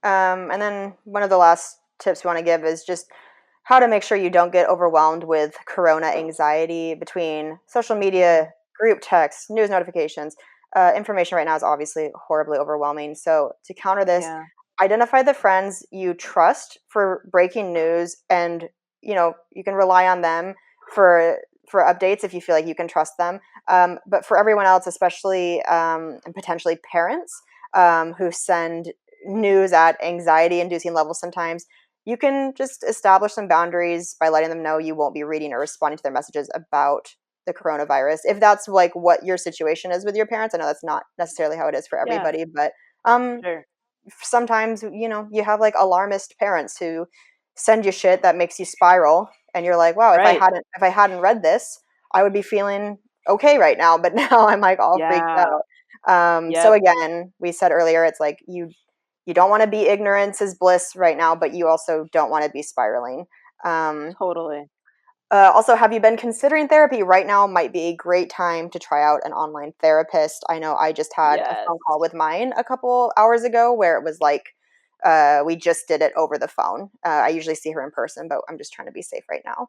Speaker 2: And then one of the last tips we want to give is just how to make sure you don't get overwhelmed with corona anxiety between social media, group texts, news notifications. Information right now is obviously horribly overwhelming. So to counter this,
Speaker 3: Yeah.
Speaker 2: identify the friends you trust for breaking news, and you can rely on them for updates if you feel like you can trust them. But for everyone else, especially and potentially parents who send news at anxiety-inducing levels sometimes, you can just establish some boundaries by letting them know you won't be reading or responding to their messages about the coronavirus. If that's like what your situation is with your parents, I know that's not necessarily how it is for
Speaker 3: Yeah.
Speaker 2: everybody, but um,
Speaker 3: Sure.
Speaker 2: sometimes you have like alarmist parents who send you shit that makes you spiral, and you're like, wow,
Speaker 3: Right.
Speaker 2: if I hadn't read this, I would be feeling okay right now, but now I'm like all freaked
Speaker 3: Yeah.
Speaker 2: out. So
Speaker 3: Yep.
Speaker 2: again, we said earlier, it's like you don't want to be ignorance is bliss right now, but you also don't want to be spiraling.
Speaker 3: Totally.
Speaker 2: Also, have you been considering therapy? Right now might be a great time to try out an online therapist. I know I just had a
Speaker 3: Yes.
Speaker 2: phone call with mine a couple hours ago where it was like we just did it over the phone. I usually see her in person, but I'm just trying to be safe right now.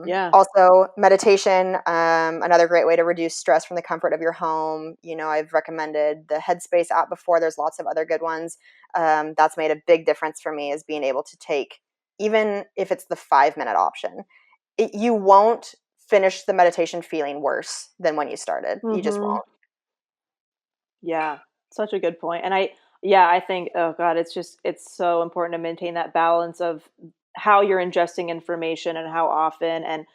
Speaker 3: Yeah.
Speaker 2: Also, meditation, another great way to reduce stress from the comfort of your home. I've recommended the Headspace app before. There's lots of other good ones. That's made a big difference for me, is being able to take, even if it's the 5-minute option. You won't finish the meditation feeling worse than when you started. You just
Speaker 3: Mm-hmm.
Speaker 2: won't.
Speaker 3: Yeah, such a good point. And I think, oh God, it's so important to maintain that balance of how you're ingesting information and how often. And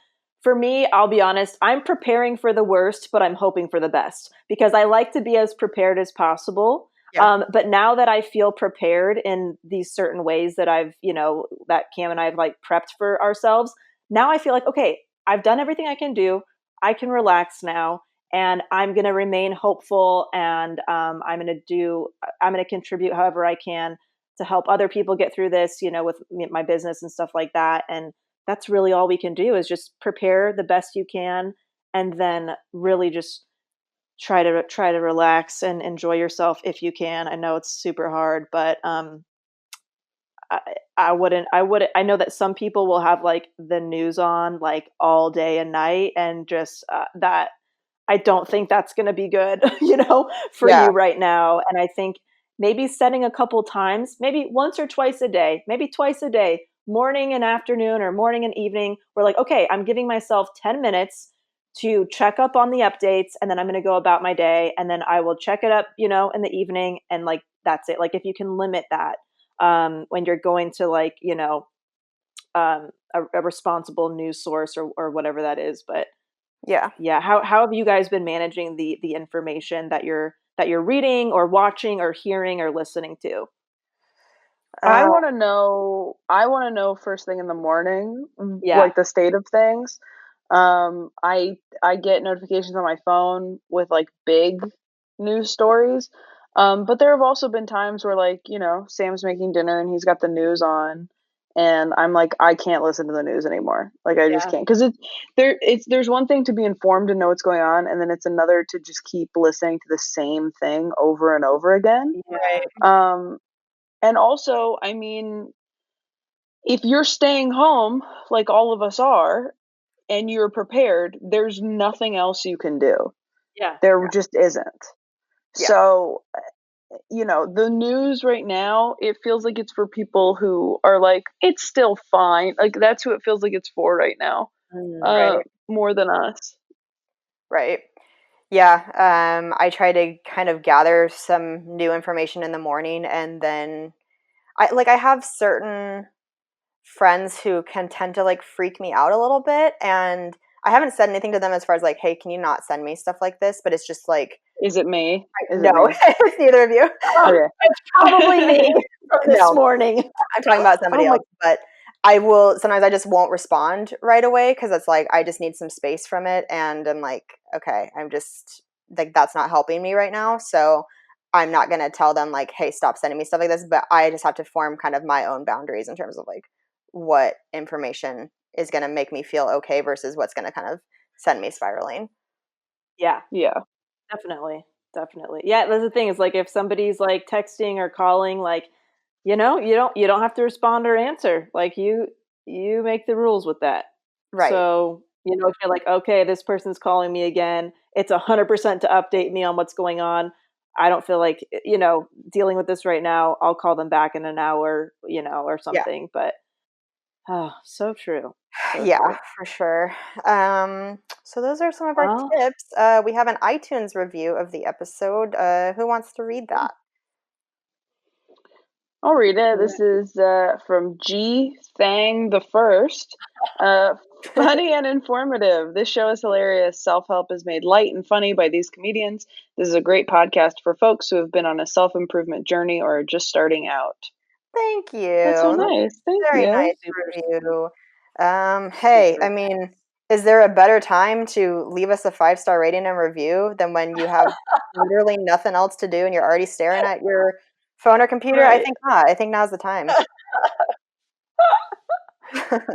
Speaker 3: for me, I'll be honest, I'm preparing for the worst, but I'm hoping for the best, because I like to be as prepared as possible.
Speaker 2: Yeah.
Speaker 3: But now that I feel prepared in these certain ways that that Cam and I have like prepped for ourselves, now I feel like, okay, I've done everything I can do. I can relax now, and I'm going to remain hopeful, and I'm going to contribute however I can to help other people get through this, with my business and stuff like that. And that's really all we can do, is just prepare the best you can, and then really just try to relax and enjoy yourself if you can. I know it's super hard, but I, I know that some people will have like the news on like all day and night, and just that I don't think that's going to be good, for
Speaker 2: Yeah.
Speaker 3: you right now. And I think maybe setting a couple times, maybe once or twice a day, maybe twice a day, morning and afternoon, or morning and evening, we're like, okay, I'm giving myself 10 minutes to check up on the updates, and then I'm going to go about my day, and then I will check it up, in the evening, and like that's it. Like if you can limit that when you're going to like, a responsible news source, or whatever that is. But
Speaker 2: Yeah.
Speaker 3: yeah, how have you guys been managing the information that you're reading or watching or hearing or listening to?
Speaker 2: Uh,
Speaker 4: I want to know first thing in the morning,
Speaker 3: Yeah.
Speaker 4: like the state of things. I get notifications on my phone with like big news stories. But there have also been times where, like, Sam's making dinner and he's got the news on, and I'm like, I can't listen to the news anymore. Like, I just
Speaker 3: Yeah.
Speaker 4: can't, because there's one thing to be informed and know what's going on, and then it's another to just keep listening to the same thing over and over again.
Speaker 3: Yeah.
Speaker 4: Um, and also, I mean, if you're staying home, like all of us are, and you're prepared, there's nothing else you can do.
Speaker 3: Yeah.
Speaker 4: There just isn't.
Speaker 2: yeah.
Speaker 4: So, the news right now, it feels like it's for people who are like, it's still fine. Like, that's who it feels like it's for right now,
Speaker 2: Right.
Speaker 4: more than us.
Speaker 2: Right. Yeah. I try to kind of gather some new information in the morning, and then I have certain friends who can tend to like freak me out a little bit, and I haven't said anything to them as far as like, hey, can you not send me stuff like this? But it's just like,
Speaker 4: Is it me?
Speaker 2: no, it's neither of you.
Speaker 4: Okay.
Speaker 3: It's probably me from this
Speaker 2: No.
Speaker 3: morning.
Speaker 2: I'm talking about somebody
Speaker 3: Oh my-
Speaker 2: else, but sometimes I just won't respond right away because it's like I just need some space from it, and I'm like, okay, I'm just like that's not helping me right now, so I'm not gonna tell them like, hey, stop sending me stuff like this. But I just have to form kind of my own boundaries in terms of like what information is gonna make me feel okay versus what's gonna kind of send me spiraling.
Speaker 3: Yeah,
Speaker 4: Yeah.
Speaker 3: definitely. Definitely. Yeah, that's the thing is like if somebody's like texting or calling, like, you don't have to respond or answer. Like you make the rules with that.
Speaker 2: Right.
Speaker 3: So, if you're like, okay, this person's calling me again, it's 100% to update me on what's going on. I don't feel like, dealing with this right now. I'll call them back in an hour, or
Speaker 2: Yeah.
Speaker 3: something. But so true. So
Speaker 2: Yeah,
Speaker 3: true.
Speaker 2: for sure. So those are some of our
Speaker 3: Well,
Speaker 2: tips. We have an iTunes review of the episode. Who wants to read that?
Speaker 4: I'll read it. This is from G Thang the First. Funny and informative. This show is hilarious. Self-help is made light and funny by these comedians. This is a great podcast for folks who have been on a self-improvement journey or are just starting out.
Speaker 2: Thank you.
Speaker 4: That's so
Speaker 2: That's
Speaker 4: nice. Thank
Speaker 2: very
Speaker 4: you.
Speaker 2: nice review. Hey,
Speaker 3: super.
Speaker 2: I mean, is there a better time to leave us a 5-star rating and review than when you have literally nothing else to do and you're already staring at your phone or computer? I
Speaker 3: Right.
Speaker 2: think not. I think now's the time.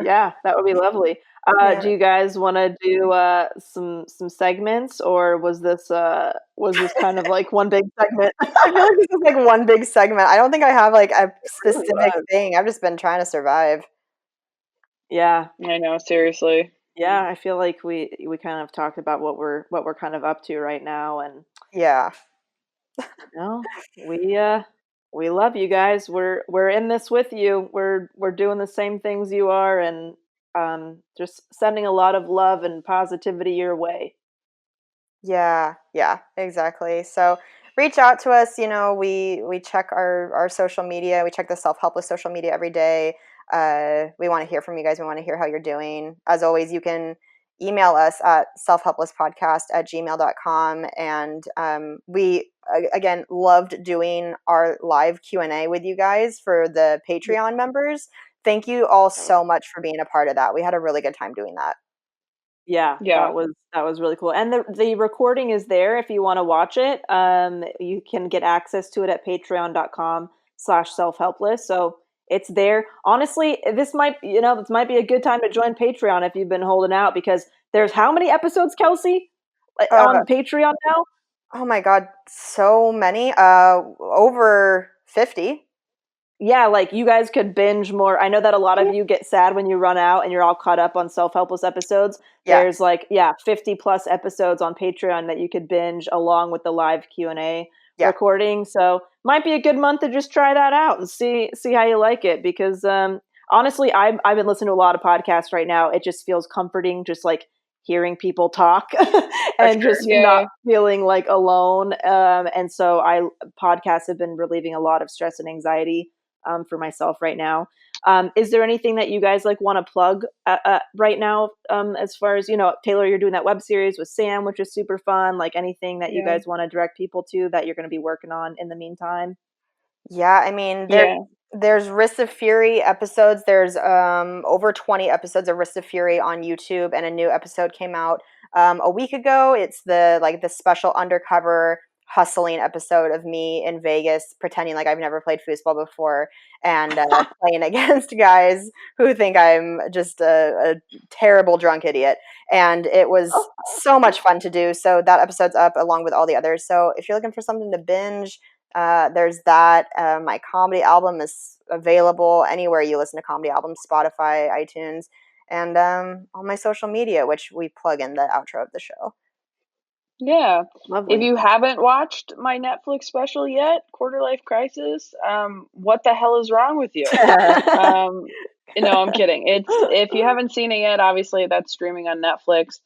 Speaker 3: Yeah, that would be lovely.
Speaker 2: Yeah.
Speaker 3: Do you guys want to do some segments, or was this kind of like one big segment?
Speaker 2: I feel like this is like one big segment. I don't think I have like a
Speaker 3: Really
Speaker 2: specific
Speaker 3: was.
Speaker 2: thing. I've just been trying to survive.
Speaker 3: Yeah,
Speaker 4: I know, seriously.
Speaker 3: yeah. I feel like we kind of talked about what we're kind of up to right now, and
Speaker 2: Yeah.
Speaker 3: no, we love you guys. We're in this with you. We're doing the same things you are, and just sending a lot of love and positivity your way.
Speaker 2: Yeah, exactly. So reach out to us. We check our social media. We check the Self-Helpless social media every day. We want to hear from you guys. We want to hear how you're doing. As always, you can email us at selfhelplesspodcast@gmail.com. And we, again, loved doing our live Q&A with you guys for the Patreon members. Thank you all so much for being a part of that. We had a really good time doing that.
Speaker 3: Yeah,
Speaker 4: Yeah.
Speaker 3: that was really cool. And the recording is there if you want to watch it. You can get access to it at patreon.com/selfhelpless. So it's there. Honestly, this might be a good time to join Patreon if you've been holding out, because there's how many episodes, Kelsey,
Speaker 2: Uh,
Speaker 3: on Patreon now?
Speaker 2: Oh my god, so many. Over 50.
Speaker 3: Yeah, like you guys could binge more. I know that a lot of you get sad when you run out and you're all caught up on self-helpless episodes.
Speaker 2: Yeah.
Speaker 3: There's 50 plus episodes on Patreon that you could binge along with the live Q&A
Speaker 2: Yeah.
Speaker 3: recording. So might be a good month to just try that out and see how you like it, because honestly, I've been listening to a lot of podcasts right now. It just feels comforting, just like hearing people talk and
Speaker 2: sure.
Speaker 3: just
Speaker 4: Yeah.
Speaker 3: not feeling like alone. And so podcasts have been relieving a lot of stress and anxiety for myself right now. Is there anything that you guys want to plug right now? As far as, Taylor, you're doing that web series with Sam, which is super fun. Like anything that you
Speaker 4: Yeah.
Speaker 3: guys want to direct people to that you're going to be working on in the meantime?
Speaker 2: Yeah, I mean,
Speaker 4: Yeah.
Speaker 2: there's Wrists of Fury episodes. There's over 20 episodes of Wrists of Fury on YouTube, and a new episode came out a week ago. It's the special undercover hustling episode of me in Vegas pretending like I've never played foosball before and playing against guys who think I'm just a terrible drunk idiot. And it was so much fun to do. So that episode's up along with all the others. So if you're looking for something to binge, there's that. My comedy album is available anywhere you listen to comedy albums: Spotify, iTunes, and on my social media, which we plug in the outro of the show.
Speaker 4: Yeah.
Speaker 3: Lovely.
Speaker 4: If you haven't watched my Netflix special yet, Quarter Life Crisis, what the hell is wrong with you? No, I'm kidding. If you haven't seen it yet, obviously that's streaming on Netflix.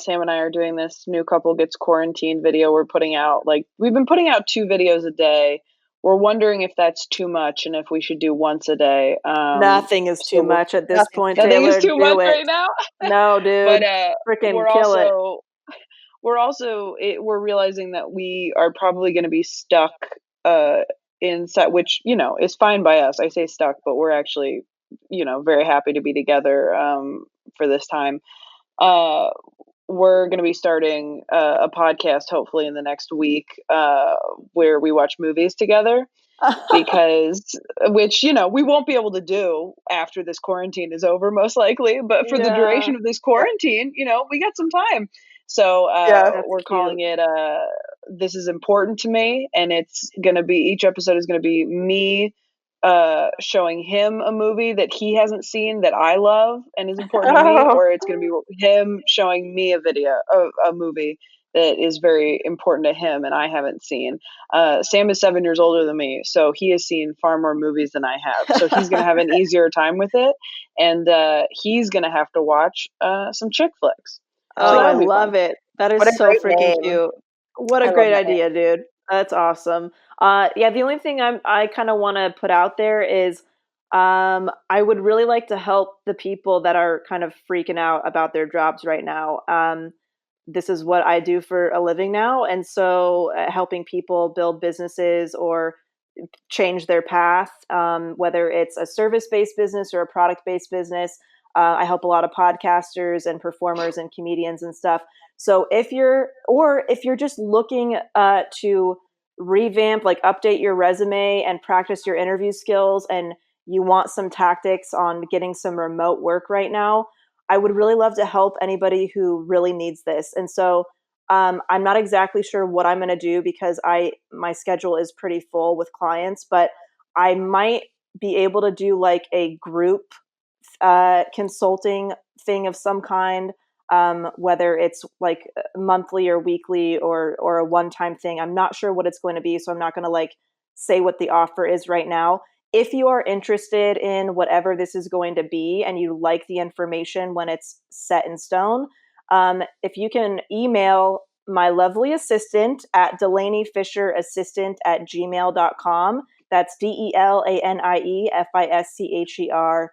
Speaker 4: Sam and I are doing this new couple gets quarantined video we're putting out. We've been putting out 2 videos a day. we're wondering if that's too much and if we should do once a day.
Speaker 3: Nothing is too much at this point,
Speaker 4: Nothing
Speaker 3: Taylor.
Speaker 4: is too
Speaker 3: Do
Speaker 4: much
Speaker 3: it.
Speaker 4: right now.
Speaker 3: No, dude.
Speaker 4: But
Speaker 3: Freaking kill it.
Speaker 4: We're realizing that we are probably going to be stuck inside, which, you know, is fine by us. I say stuck, but we're actually, you know, very happy to be together for this time. We're going to be starting a podcast hopefully in the next week where we watch movies together. Because, which, you know, we won't be able to do after this quarantine is over, most likely. But for the duration of this quarantine, you know, we got some time. So we're calling it This Is Important to Me. And it's going to be, each episode is going to be me showing him a movie that he hasn't seen that I love and is important to me. Or it's going to be him showing me a movie that is very important to him and I haven't seen. Sam is 7 years older than me, so he has seen far more movies than I have. So he's going to have an easier time with it, and he's going to have to watch some chick flicks.
Speaker 3: Oh, I love it. That is so freaking cute. What a great idea, dude. That's awesome. Yeah, the only thing I kind of want to put out there is I would really like to help the people that are kind of freaking out about their jobs right now. This is what I do for a living now. And so helping people build businesses or change their path, whether it's a service-based business or a product-based business. I help a lot of podcasters and performers and comedians and stuff. So if you're just looking to revamp, like update your resume and practice your interview skills, and you want some tactics on getting some remote work right now, I would really love to help anybody who really needs this. And so I'm not exactly sure what I'm going to do because my schedule is pretty full with clients, but I might be able to do like a group consulting thing of some kind, whether it's like monthly or weekly or a one-time thing. I'm not sure what it's going to be, so I'm not going to like say what the offer is right now. If you are interested in whatever this is going to be and you like the information when it's set in stone, if you can email my lovely assistant at DelaneyFisherAssistant@gmail.com. That's DELANIEFISCHER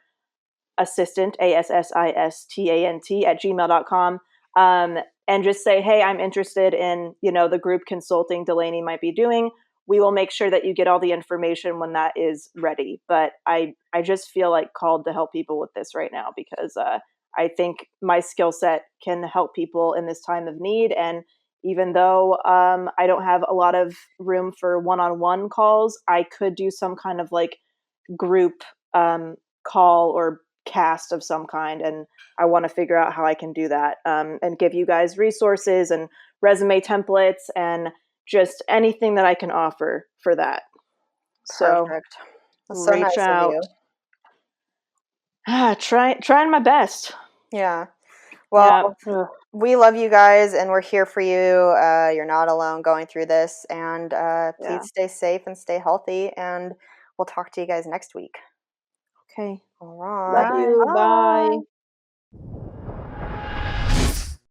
Speaker 3: assistant, ASSISTANT@gmail.com. And just say, hey, I'm interested in, the group consulting Delaney might be doing. We will make sure that you get all the information when that is ready. But I just feel like called to help people with this right now because I think my skill set can help people in this time of need. And even though I don't have a lot of room for one-on-one calls, I could do some kind of like group call or cast of some kind. And I want to figure out how I can do that and give you guys resources and resume templates and just anything that I can offer for that.
Speaker 2: Perfect. That's so
Speaker 3: reach
Speaker 2: nice
Speaker 3: out.
Speaker 2: Of you.
Speaker 3: Trying my best.
Speaker 2: Yeah. Well, we love you guys and we're here for you. You're not alone going through this. And please stay safe and stay healthy. And we'll talk to you guys next week.
Speaker 3: Okay.
Speaker 2: All right.
Speaker 3: Love you. Bye.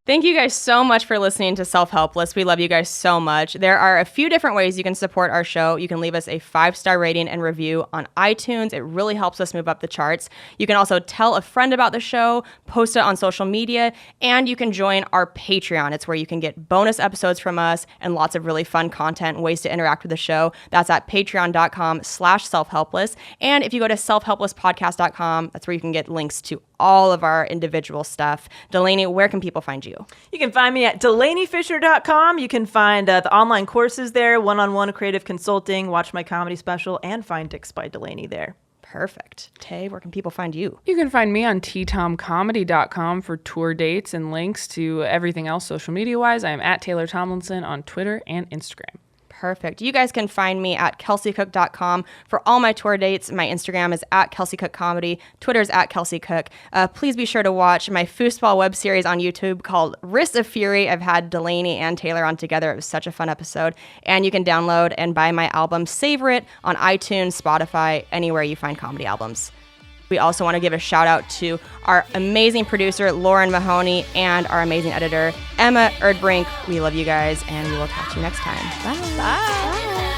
Speaker 5: Thank you guys so much for listening to Self-Helpless. We love you guys so much. There are a few different ways you can support our show. You can leave us a 5-star rating and review on iTunes. It really helps us move up the charts. You can also tell a friend about the show, post it on social media, and you can join our Patreon. It's where you can get bonus episodes from us and lots of really fun content and ways to interact with the show. That's at patreon.com/selfhelpless. And if you go to selfhelplesspodcast.com, that's where you can get links to all of our individual stuff. Delaney, where can people find you?
Speaker 6: You can find me at DelaneyFisher.com. You can find the online courses there, one-on-one creative consulting, watch my comedy special, and find Dicks by Delaney there.
Speaker 5: Perfect. Tay, where can people find you?
Speaker 7: You can find me on ttomcomedy.com for tour dates and links to everything else social media-wise. I am at Taylor Tomlinson on Twitter and Instagram.
Speaker 5: Perfect. You guys can find me at kelseycook.com for all my tour dates. My Instagram is at kelseycookcomedy. Twitter is at kelseycook. Please be sure to watch my foosball web series on YouTube called Wrists of Fury. I've had Delaney and Taylor on together. It was such a fun episode. And you can download and buy my album Savor It on iTunes, Spotify, anywhere you find comedy albums. We also want to give a shout out to our amazing producer, Lauren Mahoney, and our amazing editor, Emma Erdbrink. We love you guys, and we will talk to you next time. Bye.
Speaker 1: Bye.